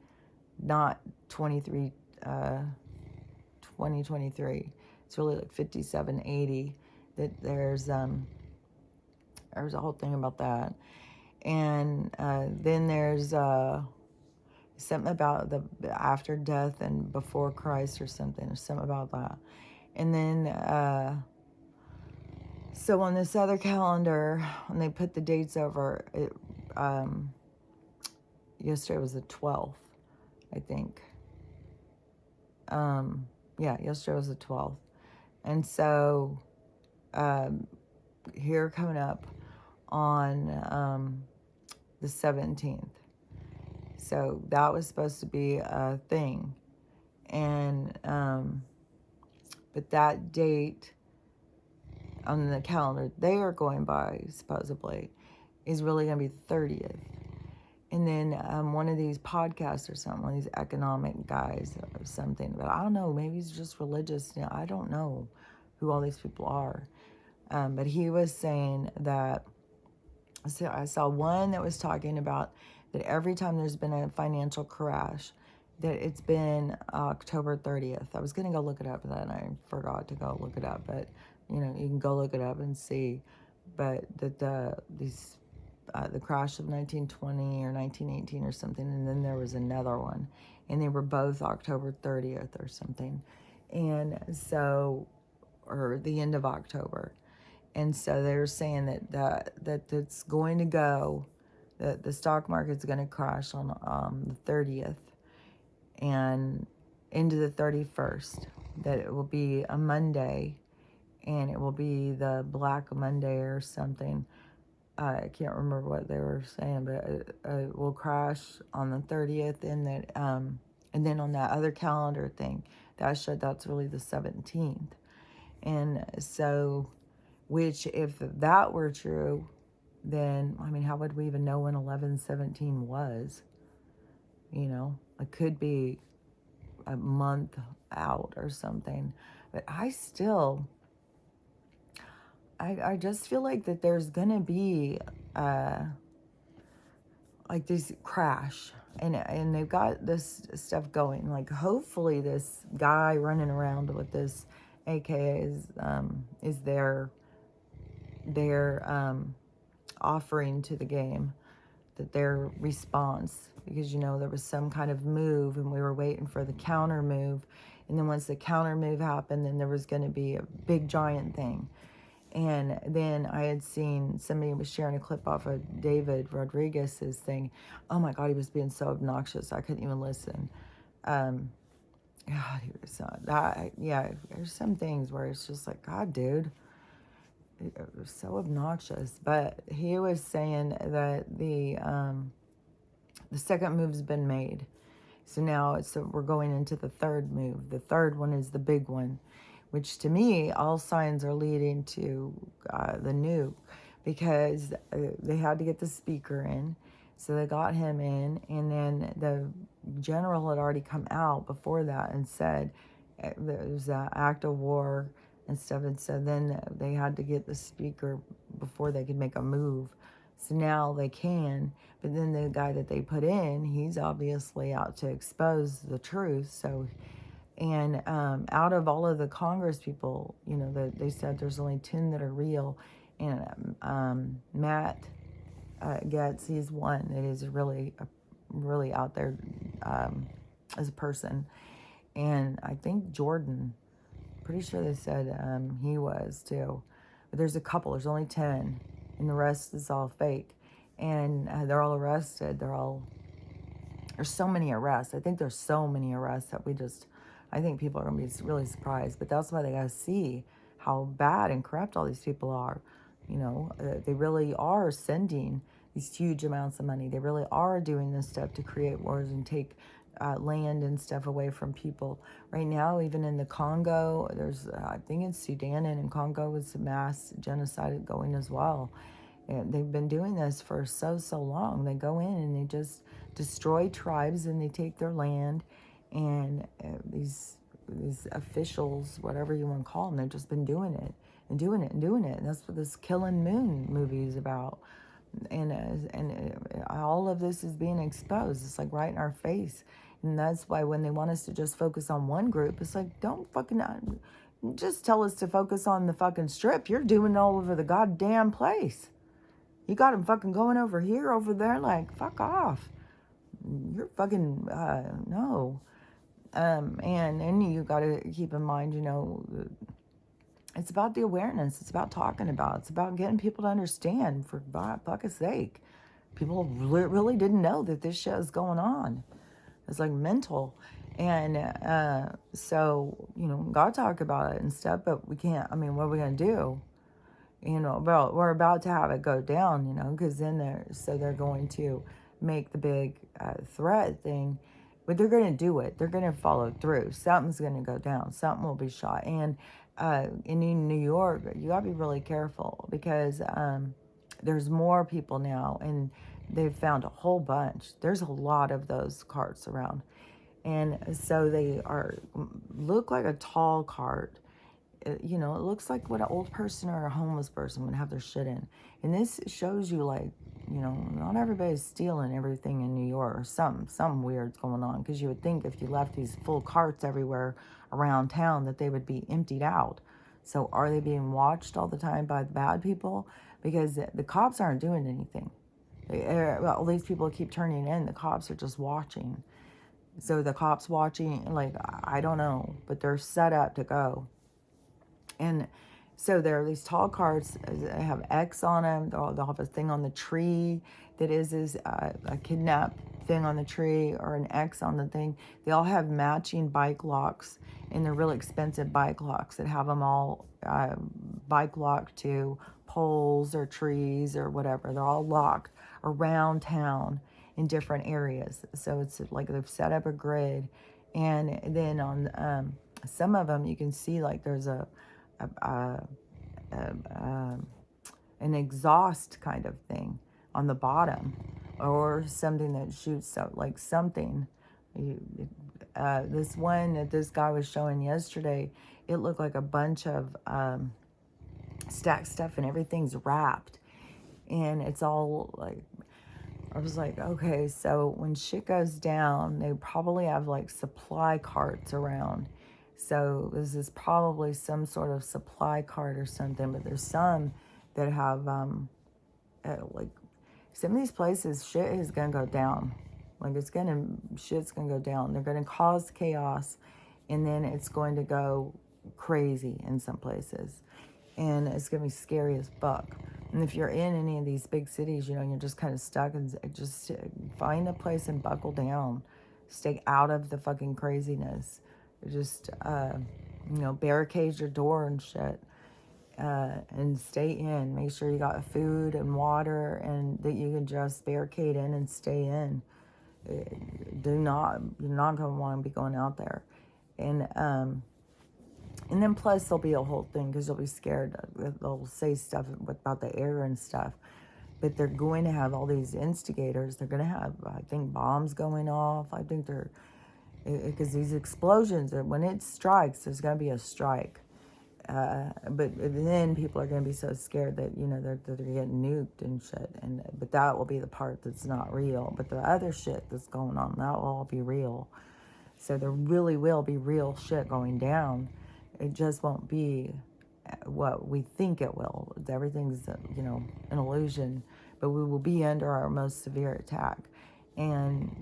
not 2023. It's really like 5780. That there's a whole thing about that. And then there's something about the after death and before Christ or something. There's something about that. And then so on this other calendar, when they put the dates over it, yesterday was the 12th, I think. Yesterday was the 12th. And so here coming up on the 17th. So that was supposed to be a thing. And but that date on the calendar they are going by, supposedly, is really going to be the 30th. And then one of these podcasts or something, one of these economic guys or something, but I don't know, maybe he's just religious. I don't know who all these people are. But he was saying that, so I saw one that was talking about that every time there's been a financial crash, that it's been October 30th. I was going to go look it up, and then I forgot to go look it up. But, you can go look it up and see. But that the crash of 1920 or 1918 or something, and then there was another one. And they were both October 30th or something. And so, or the end of October. And so they're saying that it's going to go, that the stock market's going to crash on the 30th and into the 31st, that it will be a Monday, and it will be the Black Monday or something. I can't remember what they were saying, but it will crash on the 30th, and then on that other calendar thing, that's really the 17th. And so, which if that were true, then, I mean, how would we even know when 11/17 was? It could be a month out or something. But I just feel like that there's going to be like this crash, and they've got this stuff going. Like, hopefully this guy running around with this AKA is their offering to the game, that their response, because there was some kind of move and we were waiting for the counter move, and then once the counter move happened, then there was going to be a big giant thing. And then I had seen somebody was sharing a clip off of David Rodriguez's thing. Oh my God, he was being so obnoxious I couldn't even listen. God, he was yeah, there's some things where it's just like, God, dude, it was so obnoxious. But he was saying that the second move's been made. So now we're going into the third move. The third one is the big one, which to me, all signs are leading to the nuke, because they had to get the speaker in. So they got him in, and then the general had already come out before that and said there's an act of war and stuff. And so then they had to get the speaker before they could make a move. So now they can, but then the guy that they put in, he's obviously out to expose the truth. So, and out of all of the Congress people, they said there's only 10 that are real. And Matt Getz, he's one that is really out there as a person. And I think Jordan, pretty sure they said he was too. But there's a couple, there's only 10. And the rest is all fake. And they're all arrested. There's so many arrests. I think there's so many arrests that I think people are going to be really surprised. But that's why they got to see how bad and corrupt all these people are. They really are sending these huge amounts of money. They really are doing this stuff to create wars and take land and stuff away from people. Right now, even in the Congo, there's, I think in Sudan and in Congo, it's mass genocide going as well. And they've been doing this for so long. They go in and they just destroy tribes, and they take their land. And these officials, whatever you want to call them, they've just been doing it and doing it and doing it. And that's what this Killing Moon movie is about. And all of this is being exposed. It's like right in our face. And that's why when they want us to just focus on one group, it's like, don't fucking just tell us to focus on the fucking strip. You're doing it all over the goddamn place. You got them fucking going over here, over there, like, fuck off. You're fucking, no. And you got to keep in mind, it's about the awareness. It's about talking about it. It's about getting people to understand, for fuck's sake. People really didn't know that this shit is going on. It's like mental. And so, God talk about it and stuff, but we can't, what are we going to do? Well, we're about to have it go down, because then they're going to make the big threat thing, but they're going to do it. They're going to follow through. Something's going to go down. Something will be shot. And in New York, you got to be really careful, because there's more people now, and they've found a whole bunch. There's a lot of those carts around. And so they look like a tall cart. It looks like what an old person or a homeless person would have their shit in. And this shows you, like, not everybody's stealing everything in New York, or something weird's going on. Because you would think if you left these full carts everywhere around town that they would be emptied out. So are they being watched all the time by the bad people? Because the cops aren't doing anything. All these people keep turning in. The cops are just watching. So the cops watching, like, I don't know, but they're set up to go. And So there are these tall carts that have X on them. They'll have a thing on the tree that is a kidnap thing on the tree, or an X on the thing. They all have matching bike locks, and they're really expensive bike locks that have them all bike locked to poles or trees or whatever. They're all locked around town in different areas. So it's like they've set up a grid, and then on some of them you can see like there's a, a, an exhaust kind of thing on the bottom, or something that shoots out like something. This one that this guy was showing yesterday, it looked like a bunch of stacked stuff, and everything's wrapped, and it's all like, I was like, okay, so when shit goes down, they probably have like supply carts around. So this is probably some sort of supply cart or something, but there's some that have like, some of these places, shit is gonna go down. Like shit's gonna go down. They're gonna cause chaos, and then it's going to go crazy in some places, and it's gonna be scary as fuck. And if you're in any of these big cities, you know, you're just kind of stuck, and just find a place and buckle down. Stay out of the fucking craziness. Just, you know, barricade your door and shit. And stay in. Make sure you got food and water, and that you can just barricade in and stay in. You're not going to want to be going out there. And then plus there'll be a whole thing, because you'll be scared. They'll say stuff about the air and stuff. But they're going to have all these instigators. They're going to have, I think, bombs going off. I think because these explosions, when it strikes, there's going to be a strike. But then people are going to be so scared that, you know, they're getting nuked and shit. But that will be the part that's not real. But the other shit that's going on, that will all be real. So there really will be real shit going down. It just won't be what we think it will. Everything's, you know, an illusion. But we will be under our most severe attack. And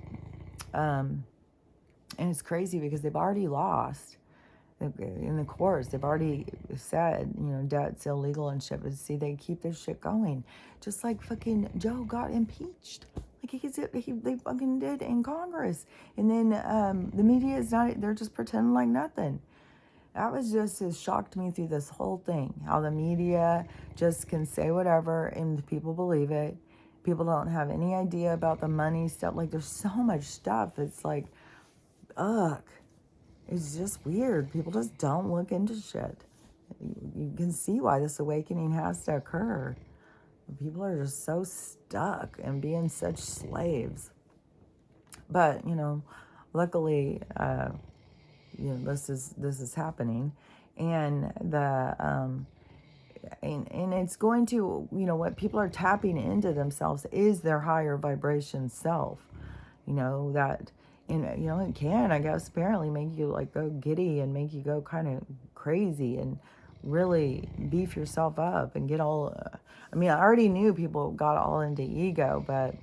it's crazy because they've already lost. In the courts, they've already said, you know, debt's illegal and shit. But see, they keep this shit going. Just like fucking Joe got impeached. Like they fucking did in Congress. And then the media is not, they're just pretending like nothing. That was just has shocked me through this whole thing. How the media just can say whatever and people believe it. People don't have any idea about the money stuff. Like, there's so much stuff. It's like, ugh. It's just weird. People just don't look into shit. You can see why this awakening has to occur. People are just so stuck and being such slaves. But, you know, luckily, you know, this is happening, and and it's going to, you know, what people are tapping into themselves is their higher vibration self. You know that. And, you know, it can, I guess, apparently make you, like, go giddy and make you go kind of crazy and really beef yourself up and get all... I mean, I already knew people got all into ego, but,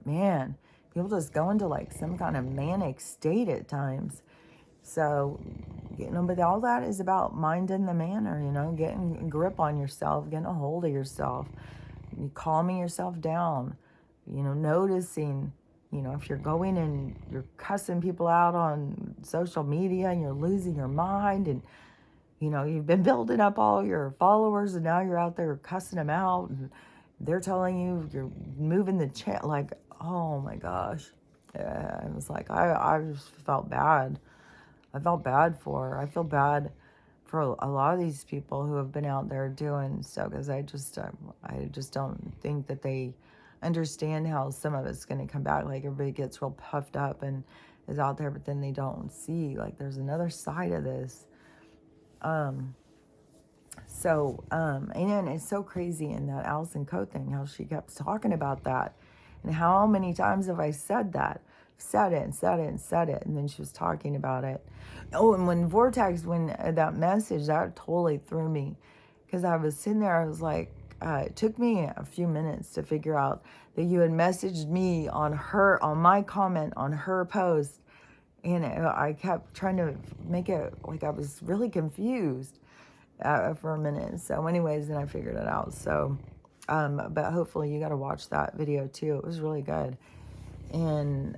man, people just go into, like, some kind of manic state at times. So, you know, but all that is about minding the manner, you know, getting a grip on yourself, getting a hold of yourself, calming yourself down, you know, noticing... You know, if you're going and you're cussing people out on social media and you're losing your mind, and, you know, you've been building up all your followers and now you're out there cussing them out and they're telling you you're moving the chat, like, oh my gosh. I was like, I just felt bad. I felt bad for her. I feel bad for a lot of these people who have been out there doing so, because I just don't think that they understand how some of it's going to come back. Like, everybody gets real puffed up and is out there, but then they don't see, like, there's another side of this. And then it's so crazy in that Allison Coe thing, how she kept talking about that, and how many times have I said that, said it, and then she was talking about it. Oh, and when Vortex, when that message, that totally threw me, because I was sitting there, I was like, it took me a few minutes to figure out that you had messaged me on my comment on her post. And I kept trying to make it like I was really confused. for a minute. So anyways, then I figured it out. So, but hopefully you got to watch that video too. It was really good. And,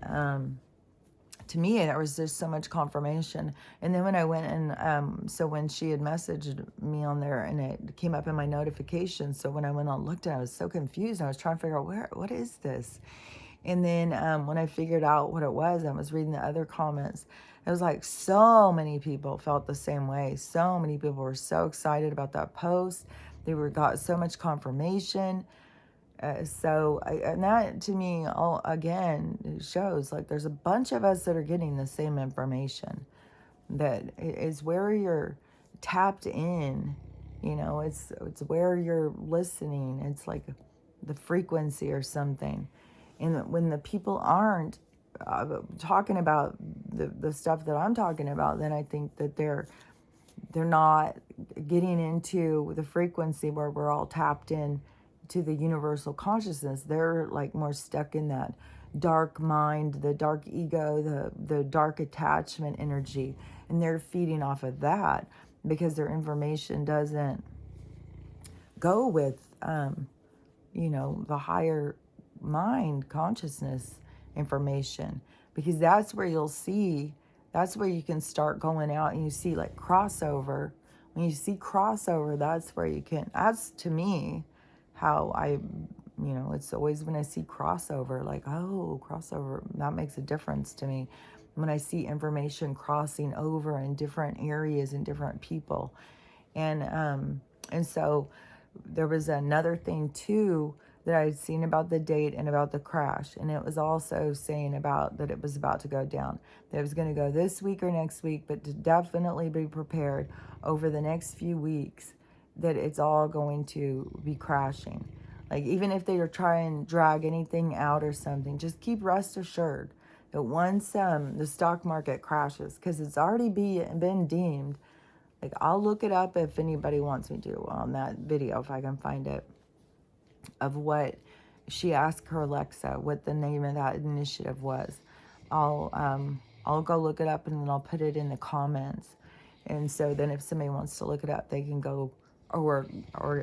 to me, there was just so much confirmation. And then when I went and, so when she had messaged me on there and it came up in my notifications. So when I went on and looked at it, I was so confused. I was trying to figure out what is this? And then when I figured out what it was, I was reading the other comments. It was like so many people felt the same way. So many people were so excited about that post. They got so much confirmation. And that to me, all again, it shows like there's a bunch of us that are getting the same information. That is where you're tapped in. It's where you're listening. It's like the frequency or something. And when the people aren't talking about the stuff that I'm talking about, then I think that they're not getting into the frequency where we're all tapped in to the universal consciousness. They're like more stuck in that dark mind, the dark ego, the dark attachment energy, and they're feeding off of that because their information doesn't go with the higher mind consciousness information, because that's where that's where you can start going out and you see like crossover. When you see crossover, that's to me how it's always when I see crossover, like, oh, crossover, that makes a difference to me. When I see information crossing over in different areas and different people. And so there was another thing too that I had seen about the date and about the crash. And it was also saying about that it was about to go down. That it was going to go this week or next week, but to definitely be prepared over the next few weeks that it's all going to be crashing. Like even if they are trying to drag anything out or something, just keep rest assured that once the stock market crashes, because it's already been deemed, like I'll look it up if anybody wants me to on that video, if I can find it, of what she asked her Alexa, what the name of that initiative was. I'll go look it up and then I'll put it in the comments. And so then if somebody wants to look it up, they can go or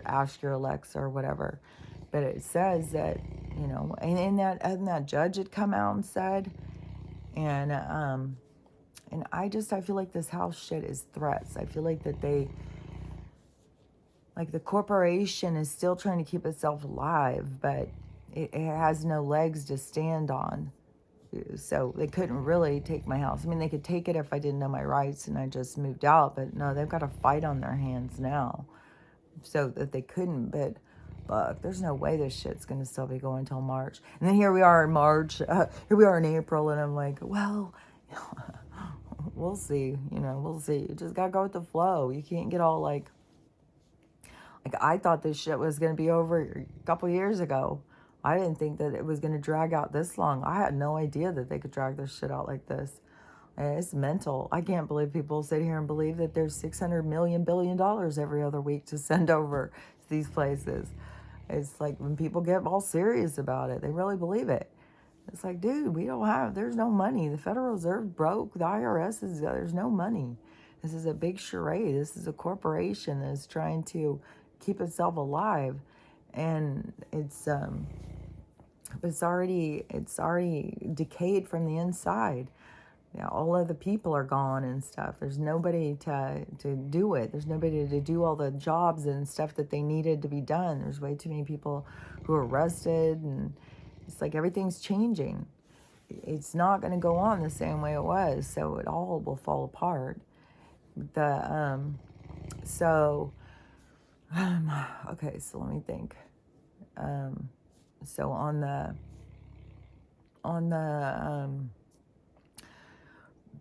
ask your Alexa or whatever. But it says that, and that judge had come out and said, and I feel like this house shit is threats. I feel like that the corporation is still trying to keep itself alive, but it has no legs to stand on. So they couldn't really take my house. I mean, they could take it if I didn't know my rights and I just moved out, but no, they've got a fight on their hands now. So that they couldn't, but look, there's no way this shit's going to still be going until March. And then here we are in March, here we are in April, and I'm like, well, we'll see, we'll see. You just got to go with the flow. You can't get all like I thought this shit was going to be over a couple years ago. I didn't think that it was going to drag out this long. I had no idea that they could drag this shit out like this. And it's mental. I can't believe people sit here and believe that there's $600 million billion every other week to send over to these places. It's like when people get all serious about it, they really believe it. It's like, dude, there's no money. The Federal Reserve broke. The IRS there's no money. This is a big charade. This is a corporation that is trying to keep itself alive. And it's already decayed from the inside. All of the people are gone and stuff. There's nobody to do it. There's nobody to do all the jobs and stuff that they needed to be done. There's way too many people who are arrested, and it's like everything's changing. It's not going to go on the same way it was, so it all will fall apart. Okay, so let me think. So on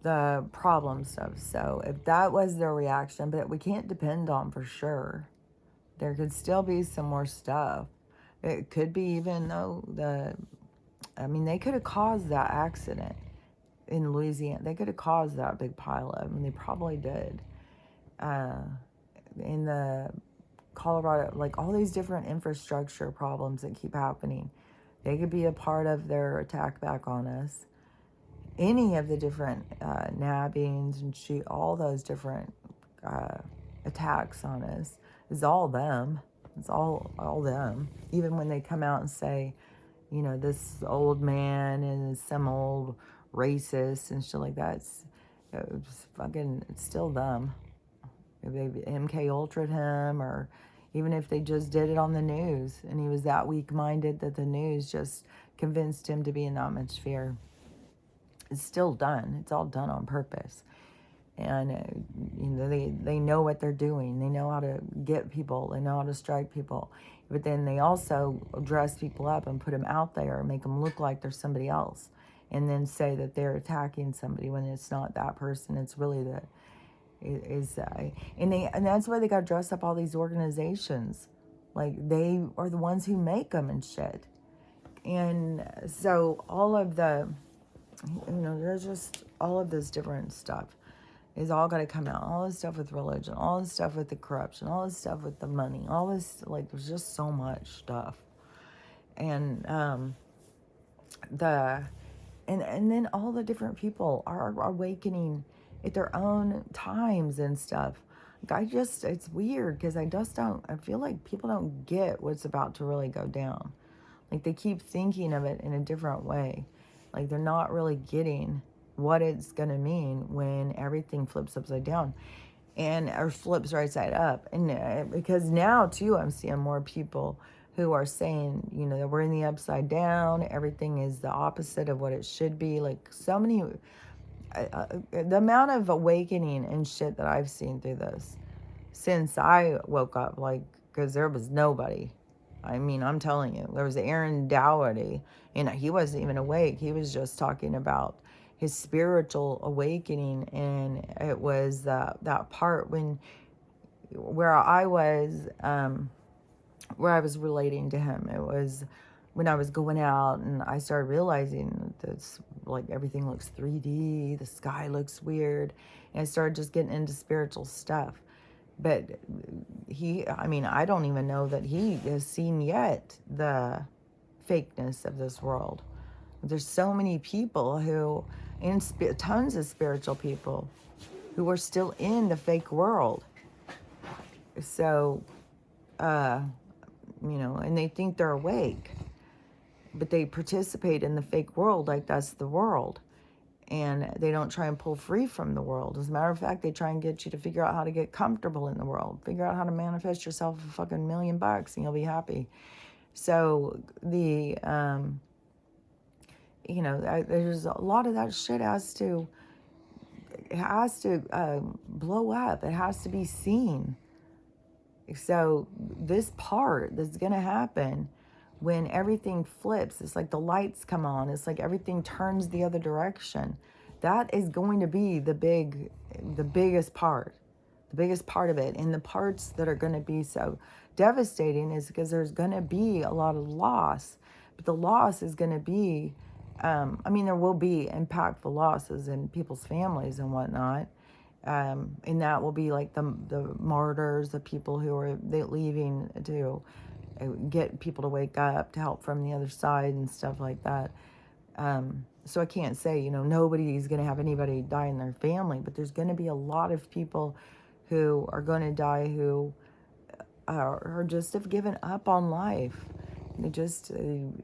the problem stuff. So if that was their reaction, but we can't depend on for sure. There could still be some more stuff. It could be even though they could have caused that accident in Louisiana. They could have caused that big pileup. They probably did. In the Colorado, like all these different infrastructure problems that keep happening, they could be a part of their attack back on us. Any of the different nabbings and all those different attacks on us is all them. It's all them. Even when they come out and say, you know, this old man is some old racist and shit like that, it's fucking, it's still them. If they MK Ultra'd him, or even if they just did it on the news and he was that weak-minded that the news just convinced him to be in that much fear. It's still done. It's all done on purpose. And you know, they know what they're doing. They know how to get people. They know how to strike people. But then they also dress people up and put them out there and make them look like they're somebody else, and then say that they're attacking somebody when it's not that person. It's really the and that's why they got to dress up all these organizations, like they are the ones who make them and shit. And so all of the, you know, there's just all of this different stuff is all got to come out. All this stuff with religion, all this stuff with the corruption, all this stuff with the money, all this, like, there's just so much stuff. And and then all the different people are awakening at their own times and stuff. Like, it's weird because I feel like people don't get what's about to really go down. Like, they keep thinking of it in a different way. Like, they're not really getting what it's going to mean when everything flips upside down or flips right side up. And because now, too, I'm seeing more people who are saying, you know, that we're in the upside down. Everything is the opposite of what it should be. Like, so many, the amount of awakening and shit that I've seen through this since I woke up, like, because there was nobody. I mean, I'm telling you, there was Aaron Dougherty, and he wasn't even awake. He was just talking about his spiritual awakening, and it was that part where I was relating to him. It was when I was going out and I started realizing that, like, everything looks 3D, the sky looks weird, and I started just getting into spiritual stuff. But I don't even know that he has seen yet the fakeness of this world. There's so many people and tons of spiritual people who are still in the fake world. So, you know, and they think they're awake, but they participate in the fake world like that's the world. And they don't try and pull free from the world. As a matter of fact, they try and get you to figure out how to get comfortable in the world. Figure out how to manifest yourself a fucking $1 million and you'll be happy. So you know, there's a lot of that shit has to blow up. It has to be seen. So this part that's going to happen when everything flips, it's like the lights come on. It's like everything turns the other direction. That is going to be the biggest part of it. And the parts that are going to be so devastating is because there's going to be a lot of loss. But the loss is going to be, there will be impactful losses in people's families and whatnot. And that will be like the martyrs, the people who are leaving to get people to wake up, to help from the other side and stuff like that. So I can't say, you know, nobody's going to have anybody die in their family, but there's going to be a lot of people who are going to die who are just have given up on life. They just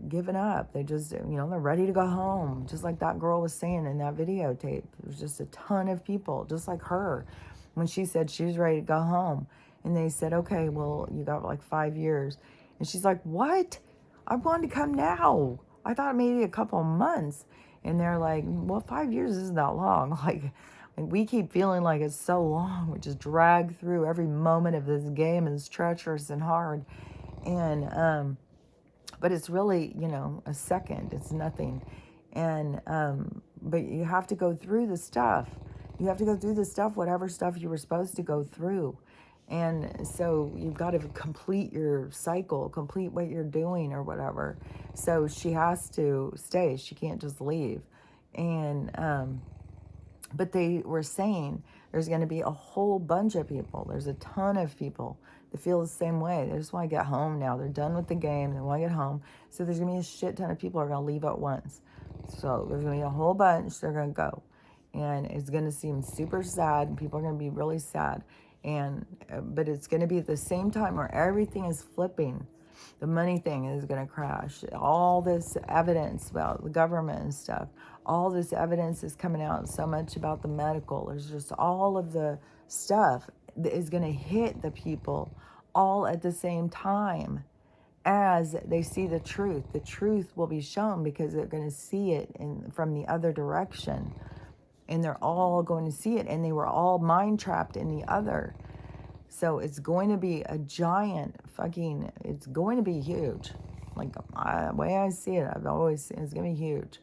given up. They just, you know, they're ready to go home. Just like that girl was saying in that videotape. There's just a ton of people, just like her, when she said she was ready to go home. And they said, okay, well, you got like 5 years. And she's like, what? I wanted to come now. I thought maybe a couple of months. And they're like, well, 5 years isn't that long. Like we keep feeling like it's so long. We just drag through every moment of this game, and it's treacherous and hard. And, but it's really, you know, a second. It's nothing. And, but you have to go through the stuff. You have to go through the stuff, whatever stuff you were supposed to go through. And so you've got to complete your cycle, complete what you're doing or whatever. So she has to stay. She can't just leave. And, but they were saying there's going to be a whole bunch of people. There's a ton of people that feel the same way. They just want to get home now. They're done with the game. They want to get home. So there's going to be a shit ton of people who are going to leave at once. So there's going to be a whole bunch. They're going to go. And it's going to seem super sad. And people are going to be really sad. And but it's going to be at the same time where everything is flipping. The money thing is going to crash. All this evidence about the government and stuff, all this evidence is coming out so much about the medical. There's just all of the stuff that is going to hit the people all at the same time as they see the truth. The truth will be shown because they're going to see it from the other direction. And they're all going to see it. And they were all mind trapped in the other. So it's going to be a giant fucking, it's going to be huge. Like, the way I see it, I've always seen it's going to be huge.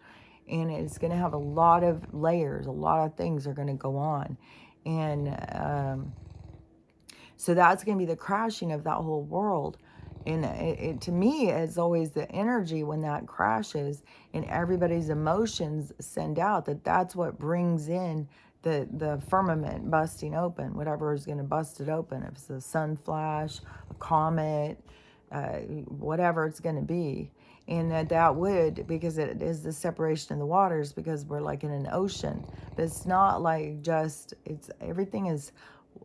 And it's going to have a lot of layers, a lot of things are going to go on. And so that's going to be the crashing of that whole world. And to me, it's always the energy when that crashes and everybody's emotions send out that's what brings in the firmament busting open, whatever is going to bust it open. If it's a sun flash, a comet, whatever it's going to be. And that would, because it is the separation of the waters, because we're like in an ocean. But it's not like just, everything is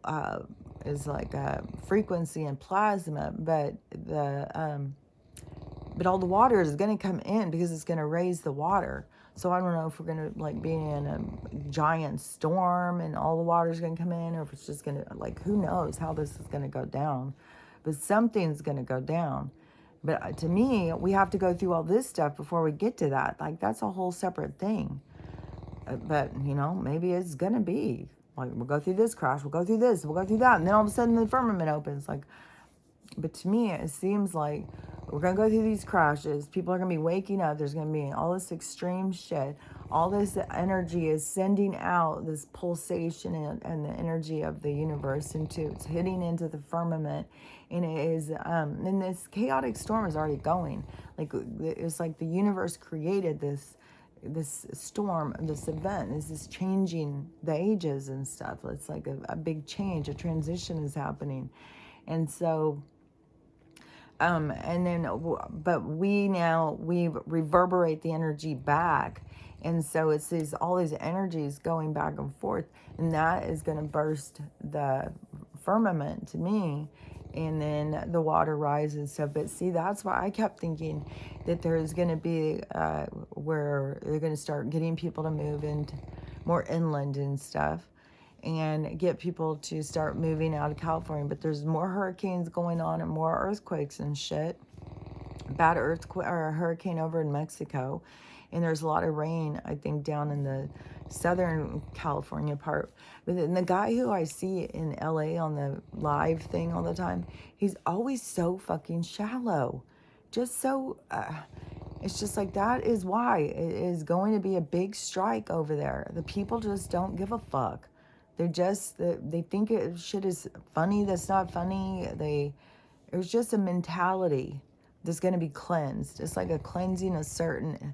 like a frequency and plasma, but but all the water is going to come in because it's going to raise the water. So I don't know if we're going to like be in a giant storm and all the water is going to come in, or if it's just going to, like, who knows how this is going to go down. But something's going to go down. But to me, we have to go through all this stuff before we get to that. Like, that's a whole separate thing. But, maybe it's going to be. Like, we'll go through this crash, we'll go through this, we'll go through that. And then all of a sudden the firmament opens. Like, but to me, it seems like we're going to go through these crashes. People are going to be waking up. There's going to be all this extreme shit. All this energy is sending out this pulsation and the energy of the universe it's hitting into the firmament. And it is, and this chaotic storm is already going. Like, it's like the universe created this storm, this event. This is changing the ages and stuff. It's like a big change, a transition is happening. And so and then but we reverberate the energy back, and so it's all these energies going back and forth, and that is going to burst the firmament to me. And then the water rises. So, but see, that's why I kept thinking that there's going to be where they're going to start getting people to move into more inland and stuff, and get people to start moving out of California. But there's more hurricanes going on and more earthquakes and shit. Bad earthquake or a hurricane over in Mexico. And there's a lot of rain, I think, down in the Southern California part. But then the guy who I see in LA on the live thing all the time, he's always so fucking shallow. Just so, it's just like, that is why it is going to be a big strike over there. The people just don't give a fuck. They're just, they think shit is funny that's not funny. It was just a mentality that's going to be cleansed. It's like a cleansing a certain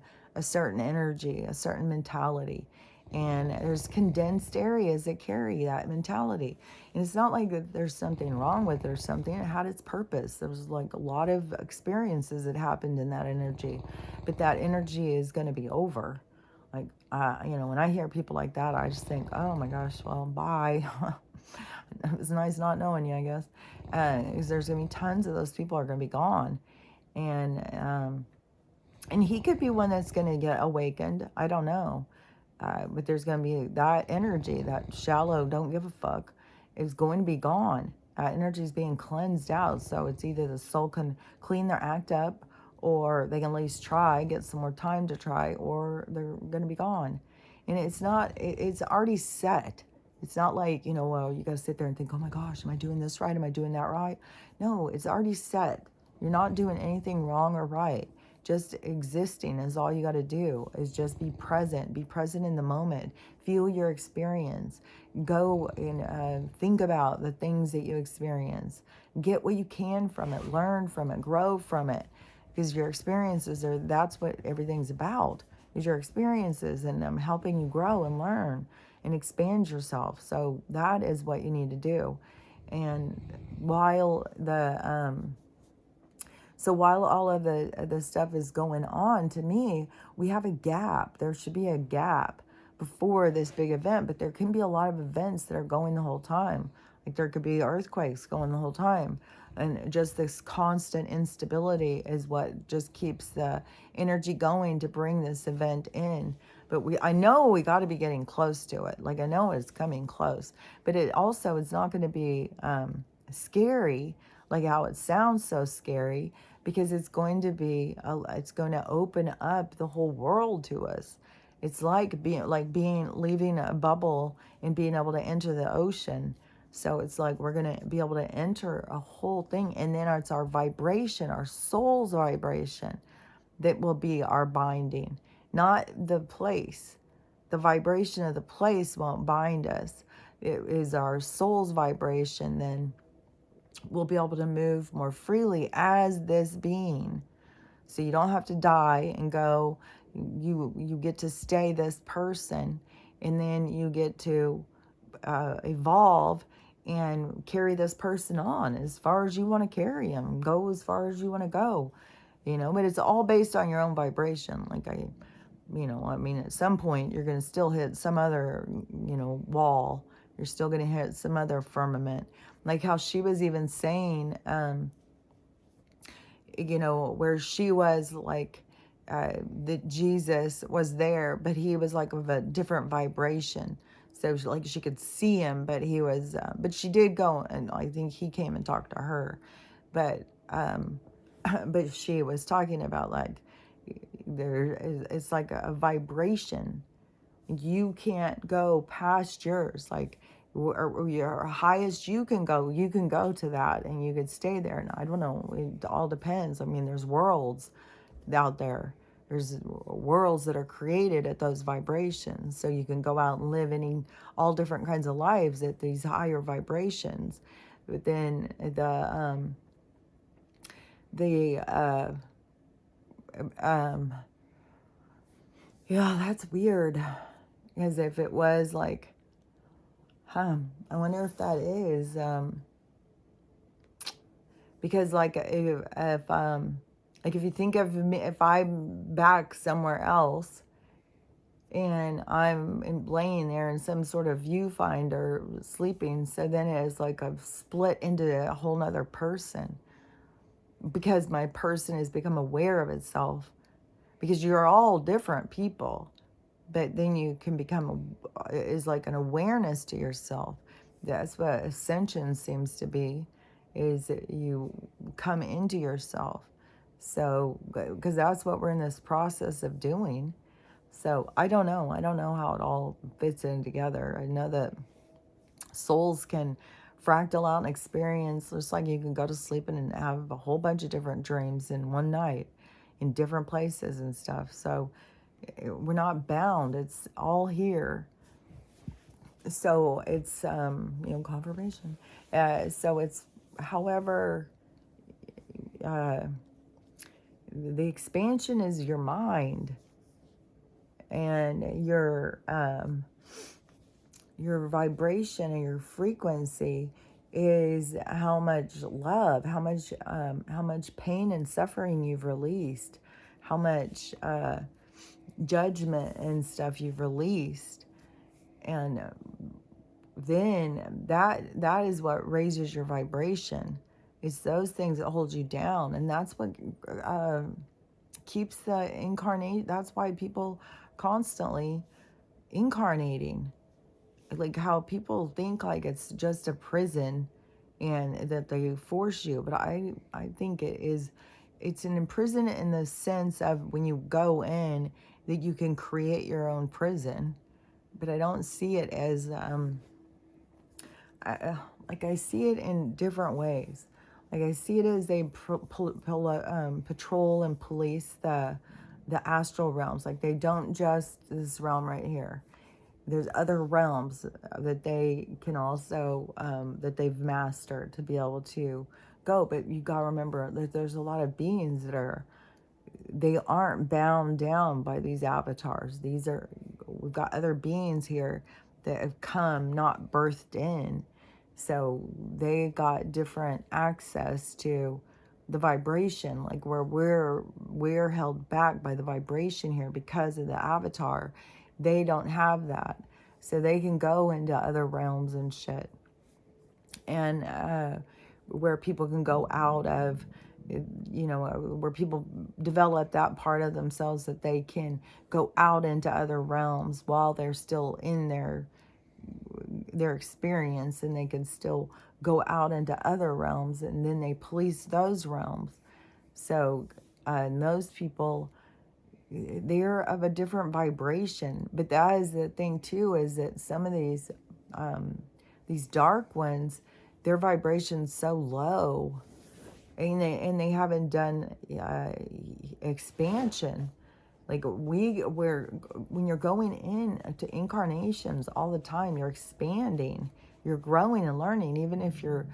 energy, a certain mentality. And there's condensed areas that carry that mentality. And it's not like that there's something wrong with it or something. It had its purpose. There was like a lot of experiences that happened in that energy. But that energy is going to be over. Like, when I hear people like that, I just think, oh my gosh, well, bye. It was nice not knowing you, I guess. Because there's going to be tons of those people are going to be gone. And he could be one that's going to get awakened. I don't know. But there's going to be that energy, that shallow, don't give a fuck, is going to be gone. Energy is being cleansed out. So it's either the soul can clean their act up, or they can at least try, get some more time to try, or they're going to be gone. And it's already set. It's not like, well, you got to sit there and think, oh my gosh, am I doing this right? Am I doing that right? No, it's already set. You're not doing anything wrong or right. Just existing is all you got to do, is just be present in the moment, feel your experience, go and think about the things that you experience, get what you can from it, learn from it, grow from it, because your experiences that's what everything's about, is your experiences, and helping you grow and learn and expand yourself. So that is what you need to do. And while all of the stuff is going on, to me, we have a gap. There should be a gap before this big event, but there can be a lot of events that are going the whole time. Like there could be earthquakes going the whole time. And just this constant instability is what just keeps the energy going to bring this event in. But I know we got to be getting close to it. Like I know it's coming close. But it also, it's not going to be scary, like how it sounds so scary, because it's going to be, it's going to open up the whole world to us. It's like being leaving a bubble and being able to enter the ocean. So it's like we're going to be able to enter a whole thing. And then it's our vibration, our soul's vibration, that will be our binding, not the place. The vibration of the place won't bind us. It is our soul's vibration. Then we'll be able to move more freely as this being. So you don't have to die and go. You get to stay this person, and then you get to evolve and carry this person on as far as you want to carry them, go as far as you want to go, but it's all based on your own vibration. Like I mean, at some point you're going to still hit some other, wall. You're still going to hit some other firmament. Like how she was even saying, where she was like, that Jesus was there, but he was like of a different vibration. So like she could see him, but he was, but she did go, and I think he came and talked to her, but but she was talking about like it's like a vibration. You can't go past yours. Like or your highest you can go to that, and you could stay there. And I don't know, it all depends. I mean, there's worlds out there. There's worlds that are created at those vibrations, so you can go out and live all different kinds of lives at these higher vibrations. But then yeah, that's weird. As if it was like, I wonder if that is, because like if you think of me, if I'm back somewhere else and I'm laying there in some sort of viewfinder sleeping, so then it's like I've split into a whole nother person, because my person has become aware of itself, because you're all different people. But then you can become is like an awareness to yourself. That's what ascension seems to be, is that you come into yourself. So, because that's what we're in this process of doing. So I don't know how it all fits in together. I know that souls can fractal out and experience, just like you can go to sleep and have a whole bunch of different dreams in one night in different places and stuff. So we're not bound. It's all here. So it's, confirmation. So it's, however, the expansion is your mind, and your vibration and your frequency is how much love, how much pain and suffering you've released, how much judgment and stuff you've released. And then that is what raises your vibration. It's those things that hold you down, and that's what keeps the incarnate. That's why people constantly incarnating. Like how people think like it's just a prison and that they force you, but I think it's an imprisonment in the sense of when you go in, that you can create your own prison. But I don't see it as I see it in different ways. Like I see it as they patrol and police the astral realms. Like they don't just this realm right here. There's other realms that they can also that they've mastered to be able to go. But you gotta remember that there's a lot of beings that they aren't bound down by these avatars. We've got other beings here that have come, not birthed in. So they got different access to the vibration, like where we're held back by the vibration here because of the avatar. They don't have that. So they can go into other realms and shit. and where people can go out of, where people develop that part of themselves that they can go out into other realms while they're still in their experience, and they can still go out into other realms, and then they police those realms. So and those people, they're of a different vibration. But that is the thing too, is that some of these dark ones, their vibration's so low, and they haven't done expansion. Like when you're going in to incarnations all the time, you're expanding, you're growing and learning. Even if you're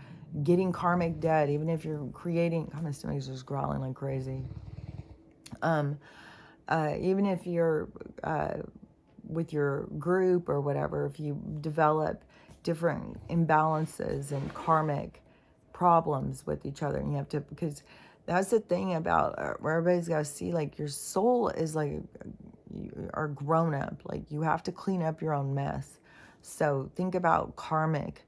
getting karmic debt, even if you're creating, God, my stomach's just growling like crazy. Even if you're with your group or whatever, if you develop different imbalances and karmic problems with each other, and you have to, because that's the thing about where everybody's got to see, like, your soul is like, you are grown up, like you have to clean up your own mess. So think about karmic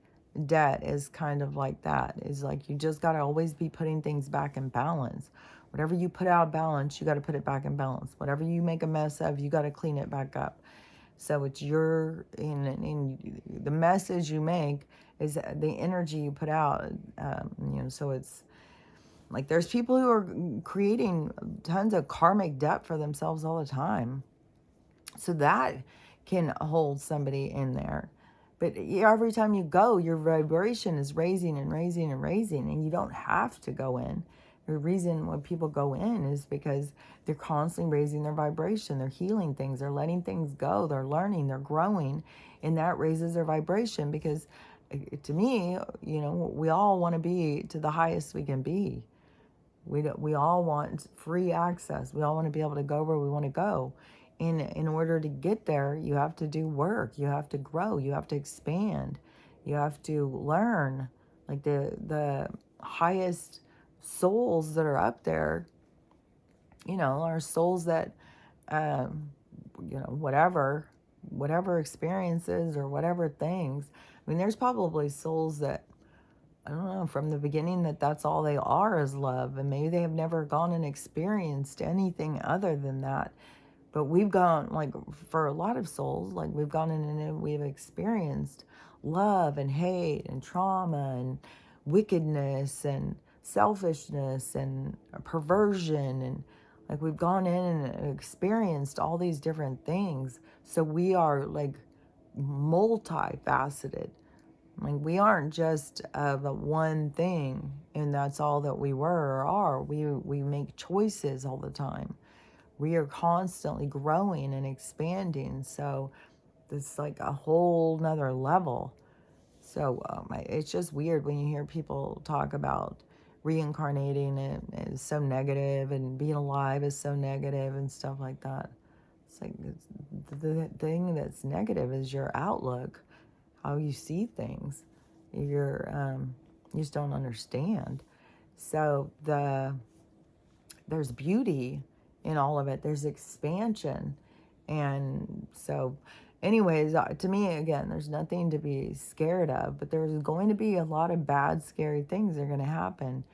debt is kind of like that, is like you just got to always be putting things back in balance. Whatever you put out of balance, you got to put it back in balance. Whatever you make a mess of, you got to clean it back up. So it's in the message you make is the energy you put out. So it's like there's people who are creating tons of karmic debt for themselves all the time. So that can hold somebody in there. But every time you go, your vibration is raising and raising and raising, and you don't have to go in. The reason when people go in is because they're constantly raising their vibration. They're healing things. They're letting things go. They're learning. They're growing. And that raises their vibration because, to me, we all want to be to the highest we can be. We all want free access. We all want to be able to go where we want to go. In order to get there, you have to do work. You have to grow. You have to expand. You have to learn. Like the highest souls that are up there, are souls that, whatever experiences or whatever things. I mean, there's probably souls that, I don't know, from the beginning that's all they are is love. And maybe they have never gone and experienced anything other than that. But we've gone, like, for a lot of souls, like, we've gone in and we've experienced love and hate and trauma and wickedness and selfishness and perversion. And, like, we've gone in and experienced all these different things. So we are, like, multifaceted. Like, we aren't just of one thing and that's all that we were or are. We make choices all the time. We are constantly growing and expanding. So it's like a whole nother level. So it's just weird when you hear people talk about reincarnating, and it's so negative, and being alive is so negative and stuff like that. It's like the thing that's negative is your outlook, how you see things. You just don't understand. So there's beauty in all of it. There's expansion. And so, anyways, to me, again, there's nothing to be scared of, but there's going to be a lot of bad, scary things that are going to happen.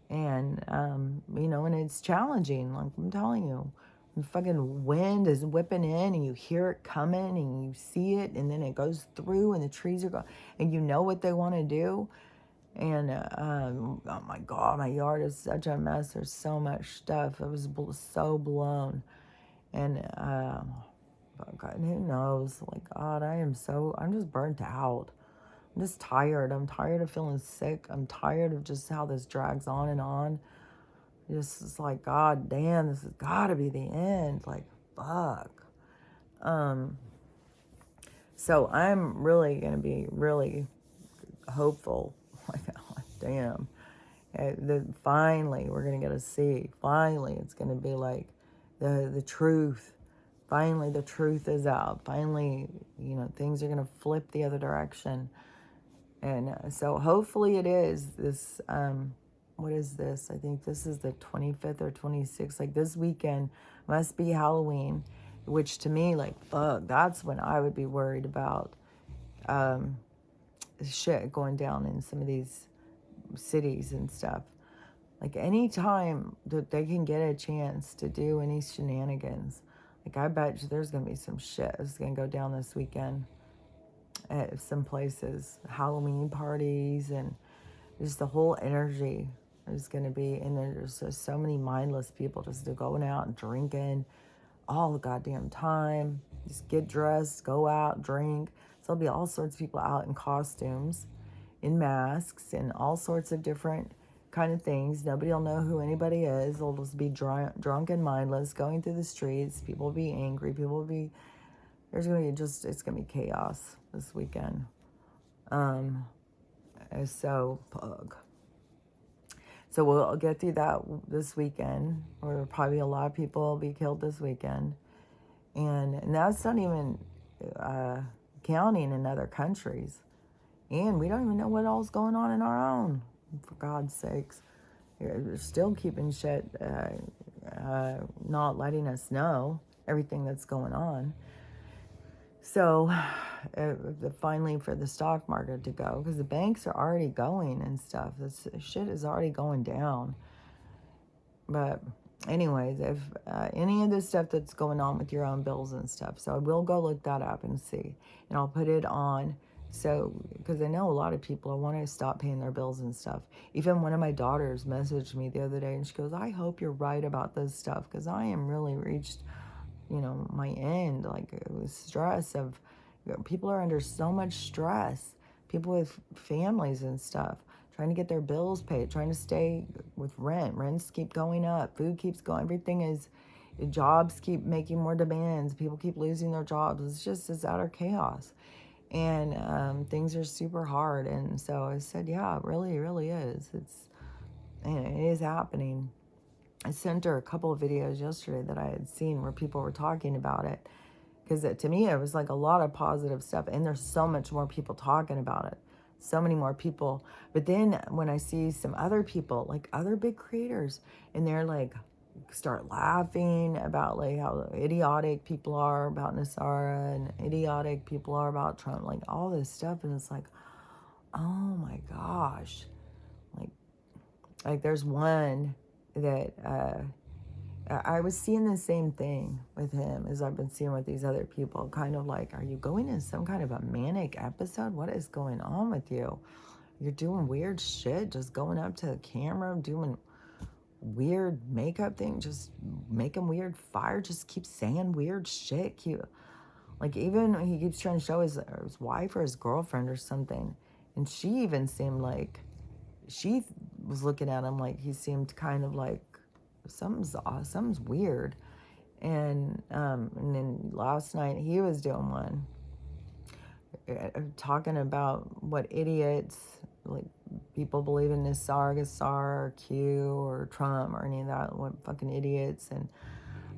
And, and it's challenging. Like I'm telling you, the fucking wind is whipping in and you hear it coming and you see it, and then it goes through and the trees are going, and you know what they want to do. And, oh my God, my yard is such a mess. There's so much stuff. It was so blown. And, God, who knows? Like, God, I'm just burnt out. I'm just tired. I'm tired of feeling sick. I'm tired of just how this drags on and on. It's like, God damn, this has got to be the end. Like, fuck. So I'm really going to be really hopeful. Like, oh, damn. Finally, we're going to get to see. Finally, it's going to be like the truth. Finally, the truth is out. Finally, things are going to flip the other direction. And so hopefully it is this, what is this? I think this is the 25th or 26th. Like, this weekend must be Halloween, which to me, like, fuck, that's when I would be worried about shit going down in some of these cities and stuff. Like any time that they can get a chance to do any shenanigans, like I bet you there's gonna be some shit that's gonna go down this weekend at some places, Halloween parties, and just the whole energy is gonna be. And there's just so many mindless people just going out and drinking all the goddamn time. Just get dressed, go out, drink. So there'll be all sorts of people out in costumes, in masks, and all sorts of different kind of things. Nobody will know who anybody is. They'll just be drunk and mindless, going through the streets. People will be angry. People will be, there's going to be just, it's going to be chaos this weekend. So, pug. So we'll get through that this weekend, or probably a lot of people will be killed this weekend. And that's not even counting in other countries. And we don't even know what all's going on in our own, for God's sakes. They're still keeping shit, not letting us know everything that's going on. So finally for the stock market to go, because the banks are already going and stuff. This shit is already going down. But anyways, if any of this stuff that's going on with your own bills and stuff, so I will go look that up and see. And I'll put it on. So, because I know a lot of people want to stop paying their bills and stuff. Even one of my daughters messaged me the other day and she goes, I hope you're right about this stuff, because I am really reached, my end. Like, with stress of, people are under so much stress. People with families and stuff, trying to get their bills paid, trying to stay with rent. Rents keep going up. Food keeps going. Everything is, jobs keep making more demands. People keep losing their jobs. It's utter chaos. And things are super hard. And so I said, yeah, it really, really is. And it is happening. I sent her a couple of videos yesterday that I had seen where people were talking about it. Because to me, it was like a lot of positive stuff. And there's so much more people talking about it. So many more people. But then when I see some other people, like other big creators, and they're like, start laughing about like how idiotic people are about Nasara and idiotic people are about Trump, like all this stuff. And it's like, oh my gosh. Like there's one that I was seeing the same thing with him as I've been seeing with these other people. Kind of like, are you going in some kind of a manic episode? What is going on with you? You're doing weird shit, just going up to the camera, doing weird makeup thing, just making weird fire, just keep saying weird shit. Like, even he keeps trying to show his wife or his girlfriend or something, and she even seemed like, she was looking at him like he seemed kind of like something's weird. And then last night he was doing one talking about what idiots, like people believe in this Gassar or Q or Trump or any of that, what fucking idiots. And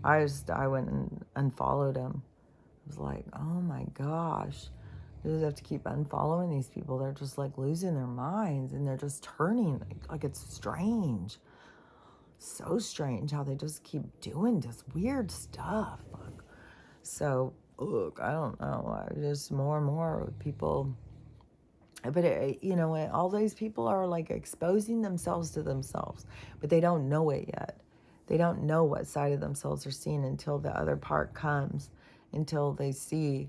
I went and unfollowed him. I was like, oh my gosh, you just have to keep unfollowing these people. They're just like losing their minds, and they're just turning, like it's strange. So strange how they just keep doing this weird stuff. So, look, I don't know. Just more and more people. But, all these people are like exposing themselves to themselves, but they don't know it yet. They don't know what side of themselves they're seeing until the other part comes, until they see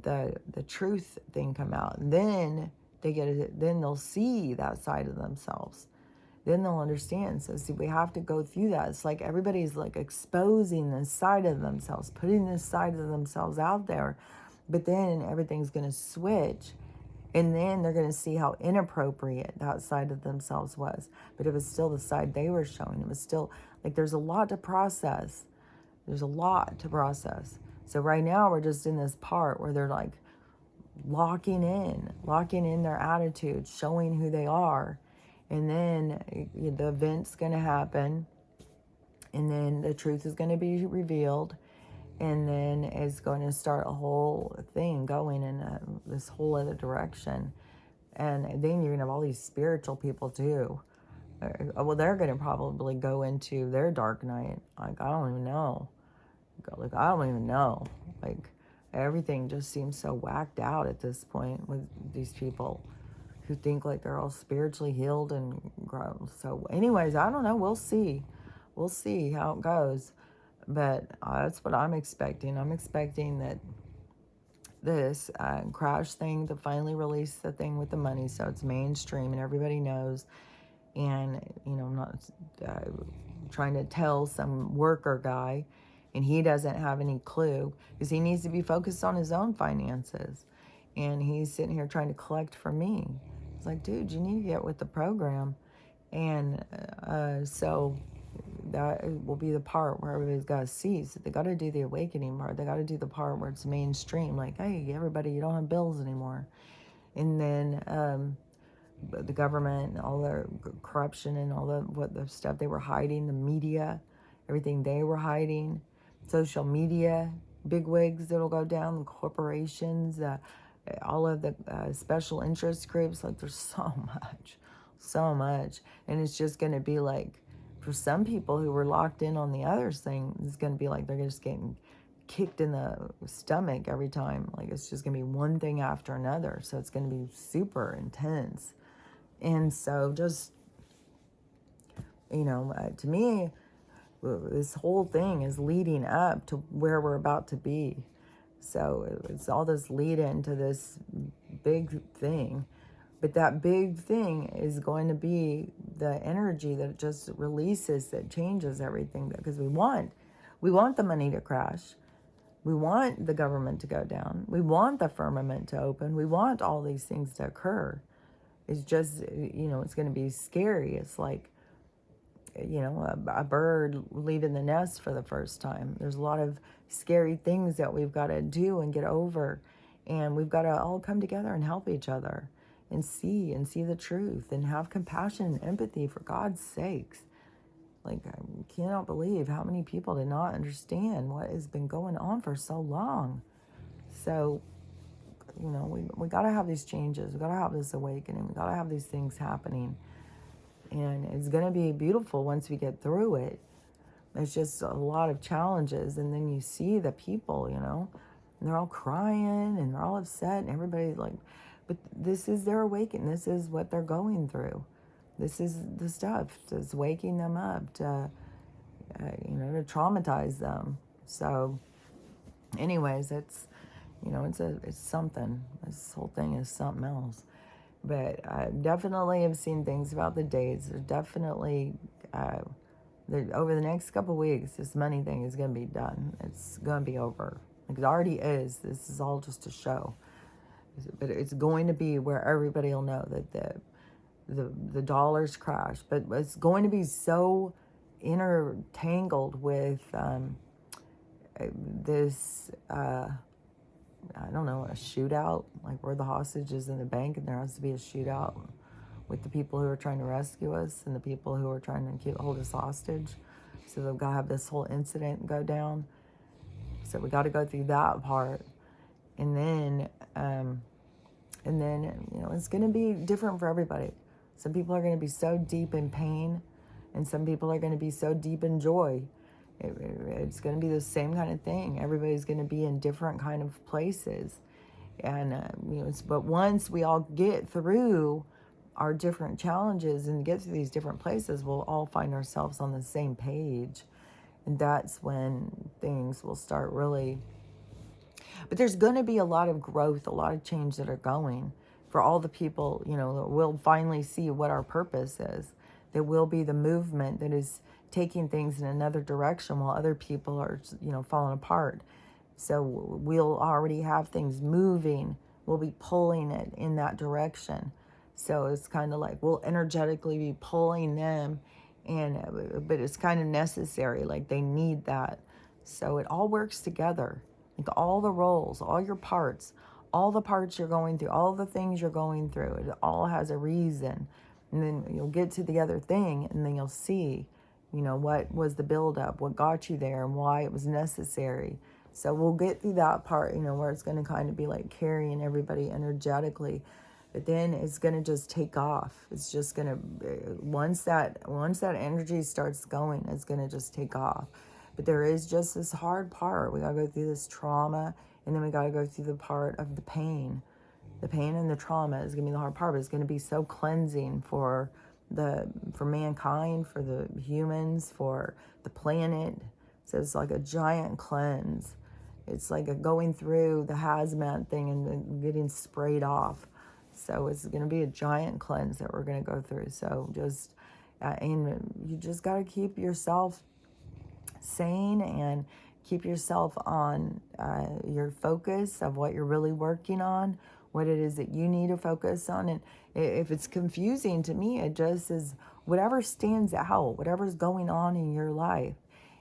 the truth thing come out. And then then they'll see that side of themselves. Then they'll understand. So see, we have to go through that. It's like everybody's like exposing this side of themselves, putting this side of themselves out there. But then everything's going to switch. And then they're going to see how inappropriate that side of themselves was. But it was still the side they were showing. It was still, like, there's a lot to process. There's a lot to process. So right now we're just in this part where they're like locking in their attitude, showing who they are. And then the event's going to happen. And then the truth is going to be revealed. And then it's going to start a whole thing going in this whole other direction. And then you're going to have all these spiritual people too. Well, they're going to probably go into their dark night. Like, I don't even know. Like, I don't even know. Like, everything just seems so whacked out at this point with these people who think like they're all spiritually healed and grown. So anyways, I don't know. We'll see how it goes. But that's what I'm expecting. I'm expecting that this crash thing to finally release the thing with the money so it's mainstream and everybody knows. And, I'm not uh, trying to tell some worker guy, and he doesn't have any clue because he needs to be focused on his own finances. And he's sitting here trying to collect from me. It's like, dude, you need to get with the program. And so that will be the part where everybody's got to see. So they got to do the awakening part. They got to do the part where it's mainstream. Like, hey, everybody, you don't have bills anymore. And then the government, all the corruption and all the stuff they were hiding, the media, everything they were hiding, social media, bigwigs that'll go down, the corporations, all of the special interest groups. Like, there's so much. And it's just going to be like, for some people who were locked in on the other thing, it's going to be like they're just getting kicked in the stomach every time. Like, it's just going to be one thing after another. So it's going to be super intense. And so just, to me, this whole thing is leading up to where we're about to be. So it's all this lead into this big thing. But that big thing is going to be the energy that it just releases, that changes everything. Because we want the money to crash. We want the government to go down. We want the firmament to open. We want all these things to occur. It's just, it's going to be scary. It's like, a bird leaving the nest for the first time. There's a lot of scary things that we've got to do and get over. And we've got to all come together and help each other and see the truth and have compassion and empathy, for God's sakes. Like, I cannot believe how many people did not understand what has been going on for so long. So, we got to have these changes. We got to have this awakening. We got to have these things happening. And it's going to be beautiful once we get through it. There's just a lot of challenges. And then you see the people, and they're all crying and they're all upset. And everybody's like, but this is their awakening. This is what they're going through. This is the stuff that's waking them up to, to traumatize them. So anyways, it's something. This whole thing is something else. But I definitely have seen things about the dates. There's definitely, over the next couple of weeks, this money thing is going to be done. It's going to be over. Like, it already is. This is all just a show. But it's going to be where everybody will know that the dollars crash. But it's going to be so intertangled with this... I don't know, a shootout, like we're the hostages in the bank, and there has to be a shootout with the people who are trying to rescue us and the people who are trying to hold us hostage. So they've got to have this whole incident go down. So we got to go through that part. And then, it's going to be different for everybody. Some people are going to be so deep in pain, and some people are going to be so deep in joy. It's going to be the same kind of thing. Everybody's going to be in different kind of places. And, but once we all get through our different challenges and get through these different places, we'll all find ourselves on the same page. And that's when things will start really... But there's going to be a lot of growth, a lot of change that are going for all the people, that will finally see what our purpose is. There will be the movement that is taking things in another direction while other people are, falling apart. So we'll already have things moving. We'll be pulling it in that direction. So it's kind of like we'll energetically be pulling them, but it's kind of necessary. Like, they need that. So it all works together. Like, all the roles, all your parts, all the parts you're going through, all the things you're going through, it all has a reason. And then you'll get to the other thing, and then you'll see, what was the buildup, what got you there, and why it was necessary. So we'll get through that part, where it's going to kind of be like carrying everybody energetically. But then it's going to just take off. It's just going to, once that energy starts going, it's going to just take off. But there is just this hard part. We got to go through this trauma And then we got to go through the part of the pain. The pain and the trauma is going to be the hard part, but it's going to be so cleansing for mankind, for the humans, for the planet. So it's like a giant cleanse. It's like going through the hazmat thing and then getting sprayed off. So it's going to be a giant cleanse that we're going to go through. So just, and you just got to keep yourself sane and keep yourself on your focus of what you're really working on, what it is that you need to focus on. And if it's confusing to me, it just is whatever stands out, whatever's going on in your life.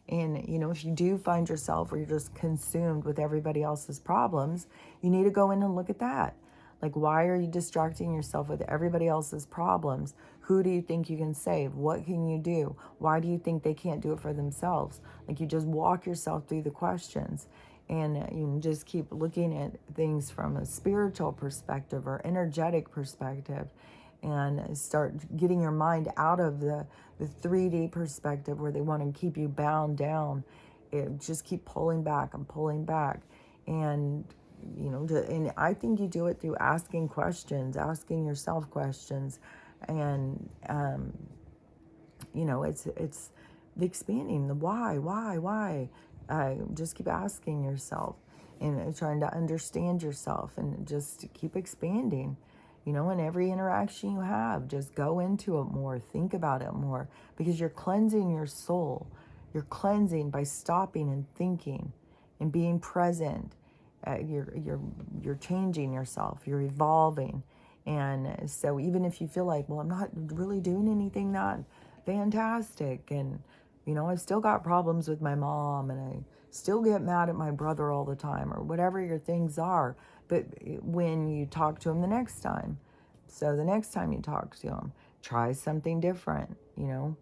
And, if you do find yourself where you're just consumed with everybody else's problems, you need to go in and look at that. Like, why are you distracting yourself with everybody else's problems? Who do you think you can save? What can you do? Why do you think they can't do it for themselves? Like, you just walk yourself through the questions, and you just keep looking at things from a spiritual perspective or energetic perspective, and start getting your mind out of the 3D perspective where they want to keep you bound down. Just keep pulling back and pulling back. And and I think you do it through asking questions, asking yourself questions, and it's the expanding, the why. Just keep asking yourself and trying to understand yourself, and just keep expanding. In every interaction you have, just go into it more, think about it more, because you're cleansing your soul. You're cleansing by stopping and thinking and being present. You're changing yourself, you're evolving. And so even if you feel like, well, I'm not really doing anything that fantastic, and I've still got problems with my mom, and I still get mad at my brother all the time, or whatever your things are, but when you talk to him the next time, so the next time you talk to him, try something different. And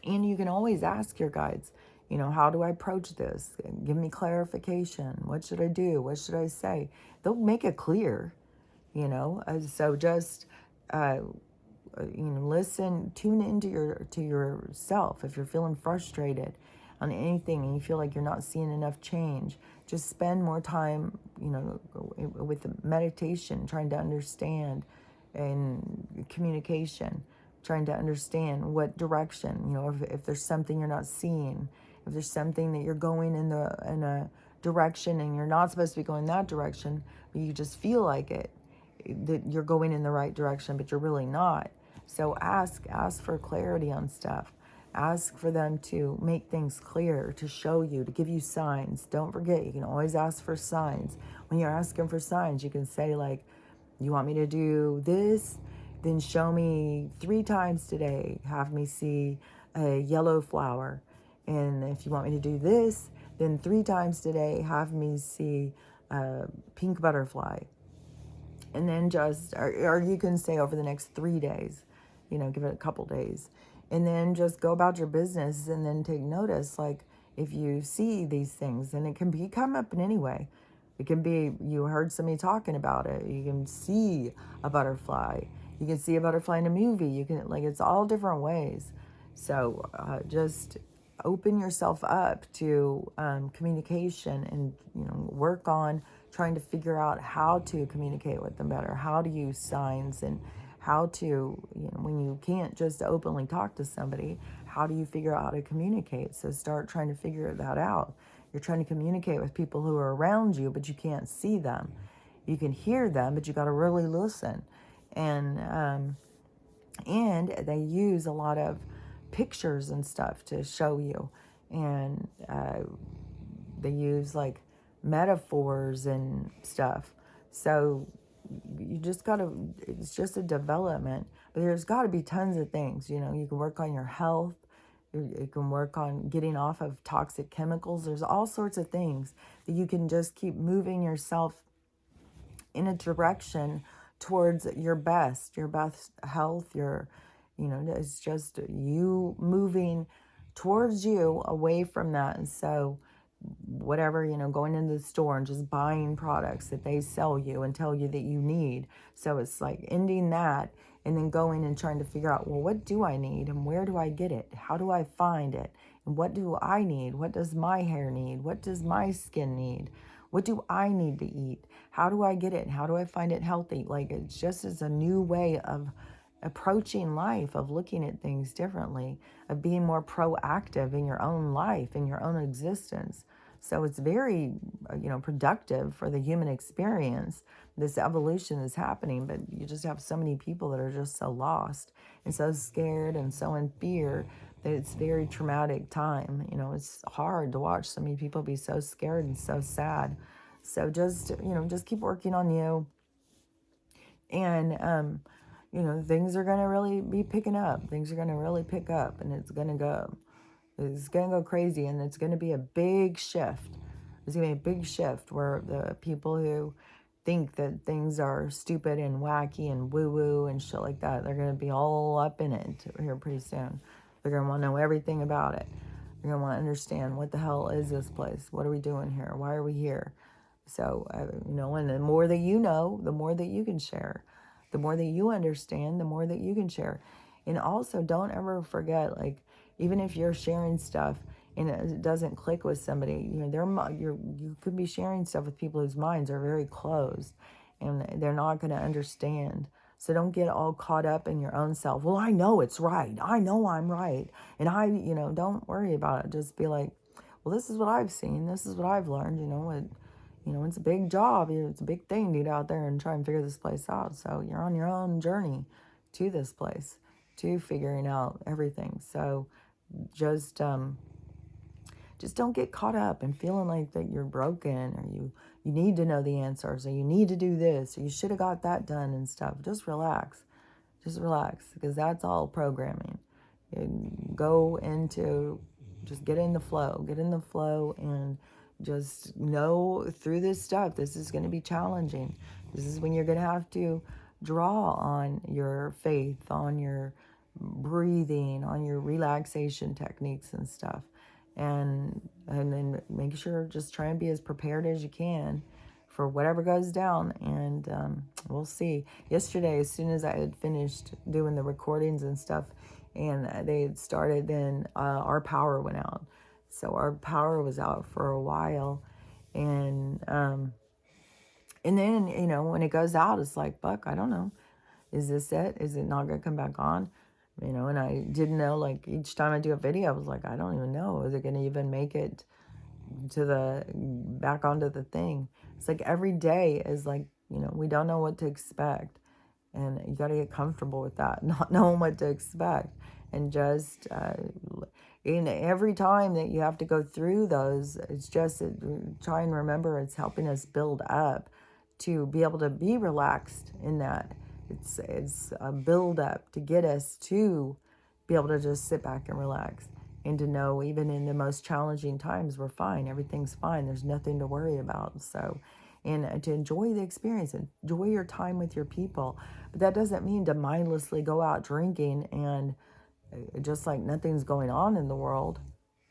you can always ask your guides, how do I approach this? Give me clarification. What should I do? What should I say? They'll make it clear, So just, listen, tune into yourself. If you're feeling frustrated on anything and you feel like you're not seeing enough change, just spend more time, with meditation, trying to understand, and communication, trying to understand what direction, if there's something you're not seeing, if there's something that you're going in a direction and you're not supposed to be going that direction, but you just feel like it, that you're going in the right direction, but you're really not. So ask for clarity on stuff. Ask for them to make things clear, to show you, to give you signs. Don't forget, you can always ask for signs. When you're asking for signs, you can say, like, you want me to do this? Then show me 3 times today. Have me see a yellow flower. And if you want me to do this, then 3 times today, have me see a pink butterfly. And then or you can say over the next 3 days, give it a couple days. And then just go about your business, and then take notice, like, if you see these things, and it can come up in any way. It can be you heard somebody talking about it. You can see a butterfly. You can see a butterfly in a movie. You can, like, it's all different ways. So just open yourself up to communication, and work on trying to figure out how to communicate with them better, how to use signs, and how to, when you can't just openly talk to somebody, how do you figure out how to communicate? So start trying to figure that out. You're trying to communicate with people who are around you, but you can't see them. You can hear them, but you got to really listen. And they use a lot of pictures and stuff to show you. And they use, like, metaphors and stuff. So you just gotta, it's just a development, but there's got to be tons of things. You can work on your health. You can work on getting off of toxic chemicals. There's all sorts of things that you can just keep moving yourself in a direction towards your best health, it's just you moving towards you, away from that. And so whatever, going into the store and just buying products that they sell you and tell you that you need. So it's like ending that, and then going and trying to figure out, well, what do I need, and where do I get it? How do I find it? And what do I need? What does my hair need? What does my skin need? What do I need to eat? How do I get it? How do I find it healthy? Like, it's just as a new way of approaching life, of looking at things differently, of being more proactive in your own life, in your own existence. So it's very, productive for the human experience. This evolution is happening, but you just have so many people that are just so lost and so scared and so in fear that it's a very traumatic time. It's hard to watch so many people be so scared and so sad. So just keep working on you. And, things are going to really be picking up. Things are going to really pick up, and it's going to go crazy, and it's going to be a big shift. There's going to be a big shift where the people who think that things are stupid and wacky and woo-woo and shit like that, they're going to be all up in it here pretty soon. They're going to want to know everything about it. They're going to want to understand, what the hell is this place? What are we doing here? Why are we here? So, and the more that you know, the more that you can share. The more that you understand, the more that you can share. And also, don't ever forget, like, even if you're sharing stuff and it doesn't click with somebody, you could be sharing stuff with people whose minds are very closed and they're not going to understand. So don't get all caught up in your own self. Well, I know it's right. I know I'm right. And don't worry about it. Just be like, well, this is what I've seen. This is what I've learned. It's a big job. It's a big thing to get out there and try and figure this place out. So you're on your own journey to this place, to figuring out everything. So just don't get caught up in feeling like that you're broken, or you need to know the answers, or you need to do this, or you should have got that done and stuff. Just relax. Just relax, because that's all programming. And just get in the flow, and just know through this stuff, this is going to be challenging. This is when you're going to have to draw on your faith, on your breathing, on your relaxation techniques and stuff. And then make sure, just try and be as prepared as you can for whatever goes down. And we'll see. Yesterday, as soon as I had finished doing the recordings and stuff, and they had started, then our power went out. So our power was out for a while. And then, when it goes out, it's like, fuck, I don't know. Is this it? Is it not going to come back on? And I didn't know, like, each time I do a video, I was like, I don't even know. Is it going to even make it back onto the thing? It's like every day is like, we don't know what to expect. And you got to get comfortable with that, not knowing what to expect. And just, in every time that you have to go through those, it's just, try and remember, it's helping us build up to be able to be relaxed in that. It's a build up to get us to be able to just sit back and relax, and to know even in the most challenging times, we're fine. Everything's fine. There's nothing to worry about. So, and to enjoy the experience, enjoy your time with your people. But that doesn't mean to mindlessly go out drinking and just like nothing's going on in the world.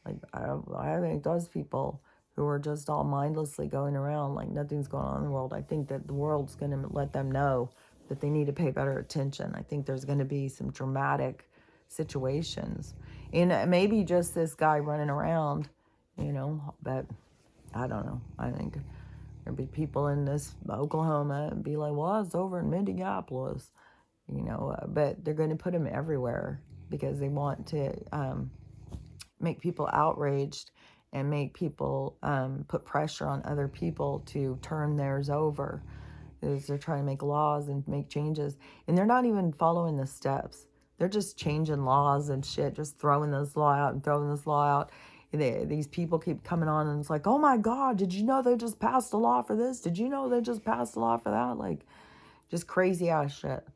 Like, I think those people who are just all mindlessly going around like nothing's going on in the world, I think that the world's going to let them know that they need to pay better attention. I think there's going to be some dramatic situations. And maybe just this guy running around, but I don't know. I think there'll be people in this Oklahoma and be like, well, it's over in Minneapolis, but they're going to put him everywhere because they want to make people outraged and make people put pressure on other people to turn theirs over. Is they're trying to make laws and make changes, and they're not even following the steps. They're just changing laws and shit, just throwing this law out and throwing this law out. And these people keep coming on, and it's like, oh my God, did you know they just passed a law for this? Did you know they just passed a law for that? Like, just crazy ass shit.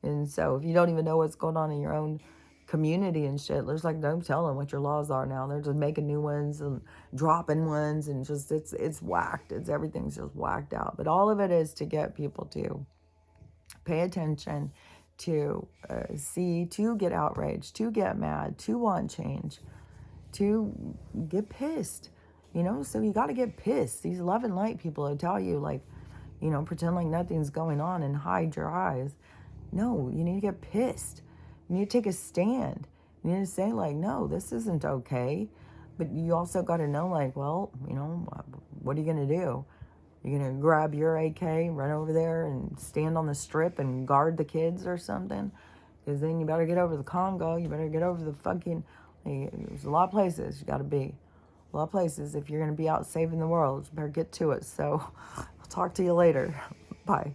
And so if you don't even know what's going on in your own community and shit, there's like no telling what your laws are now. They're just making new ones and dropping ones, and just it's whacked. Everything's just whacked out. But all of it is to get people to pay attention, to see, to get outraged, to get mad, to want change, to get pissed. So you got to get pissed. These love and light people who tell you, like, pretend like nothing's going on and hide your eyes. No, you need to get pissed. You need to take a stand. You need to say, like, no, this isn't okay. But you also got to know, like, well, what are you going to do? You're going to grab your AK, run over there and stand on the strip and guard the kids or something? Because then you better get over the Congo. You better get over the fucking... There's a lot of places you got to be. A lot of places if you're going to be out saving the world. You better get to it. So I'll talk to you later. Bye.